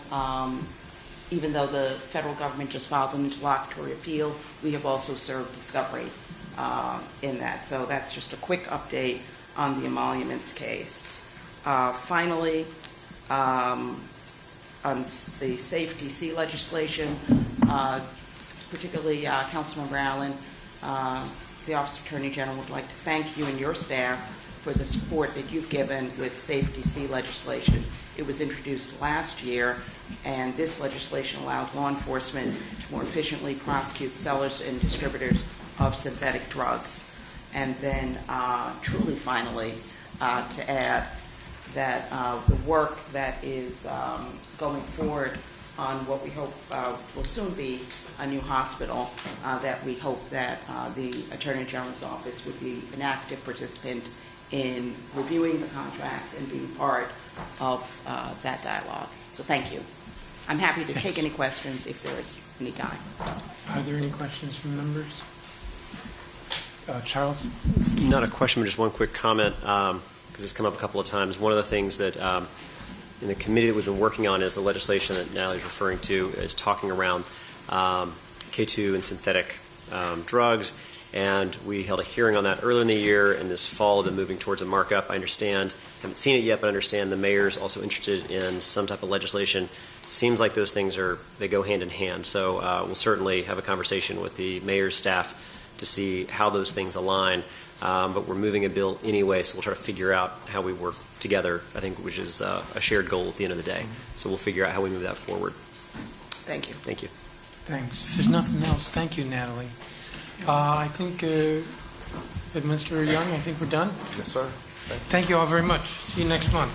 [SPEAKER 17] even though the federal government just filed an interlocutory appeal, we have also served discovery in that. So that's just a quick update on the emoluments case. Finally, on the Safe DC legislation, particularly Councilman Rowland, the Office of Attorney General would like to thank you and your staff for the support that you've given with Safe DC legislation. It was introduced last year, and this legislation allows law enforcement to more efficiently prosecute sellers and distributors of synthetic drugs. And then truly finally to add that the work that is going forward on what we hope will soon be a new hospital, that we hope that the Attorney General's Office would be an active participant in reviewing the contracts and being part of that dialogue. So thank you. I'm happy to take any questions if there is any time.
[SPEAKER 1] Are there any questions from members? Charles?
[SPEAKER 5] It's not a question, but just one quick comment, because it's come up a couple of times. One of the things that in the committee that we've been working on is the legislation that Natalie's referring to is talking around K2 and synthetic drugs. And we held a hearing on that earlier in the year, and this fall they're moving towards a markup. I understand, haven't seen it yet, but I understand the mayor's also interested in some type of legislation. Seems like those things they go hand in hand. So we'll certainly have a conversation with the mayor's staff to see how those things align. But we're moving a bill anyway, so we'll try to figure out how we work together, I think, which is a shared goal at the end of the day. So we'll figure out how we move that forward.
[SPEAKER 17] Thank you.
[SPEAKER 5] Thank you.
[SPEAKER 1] Thanks. If there's nothing else, thank you, Natalie. I think, Administrator Young, I think we're done.
[SPEAKER 4] Yes, sir.
[SPEAKER 1] Thank you all very much. See you next month.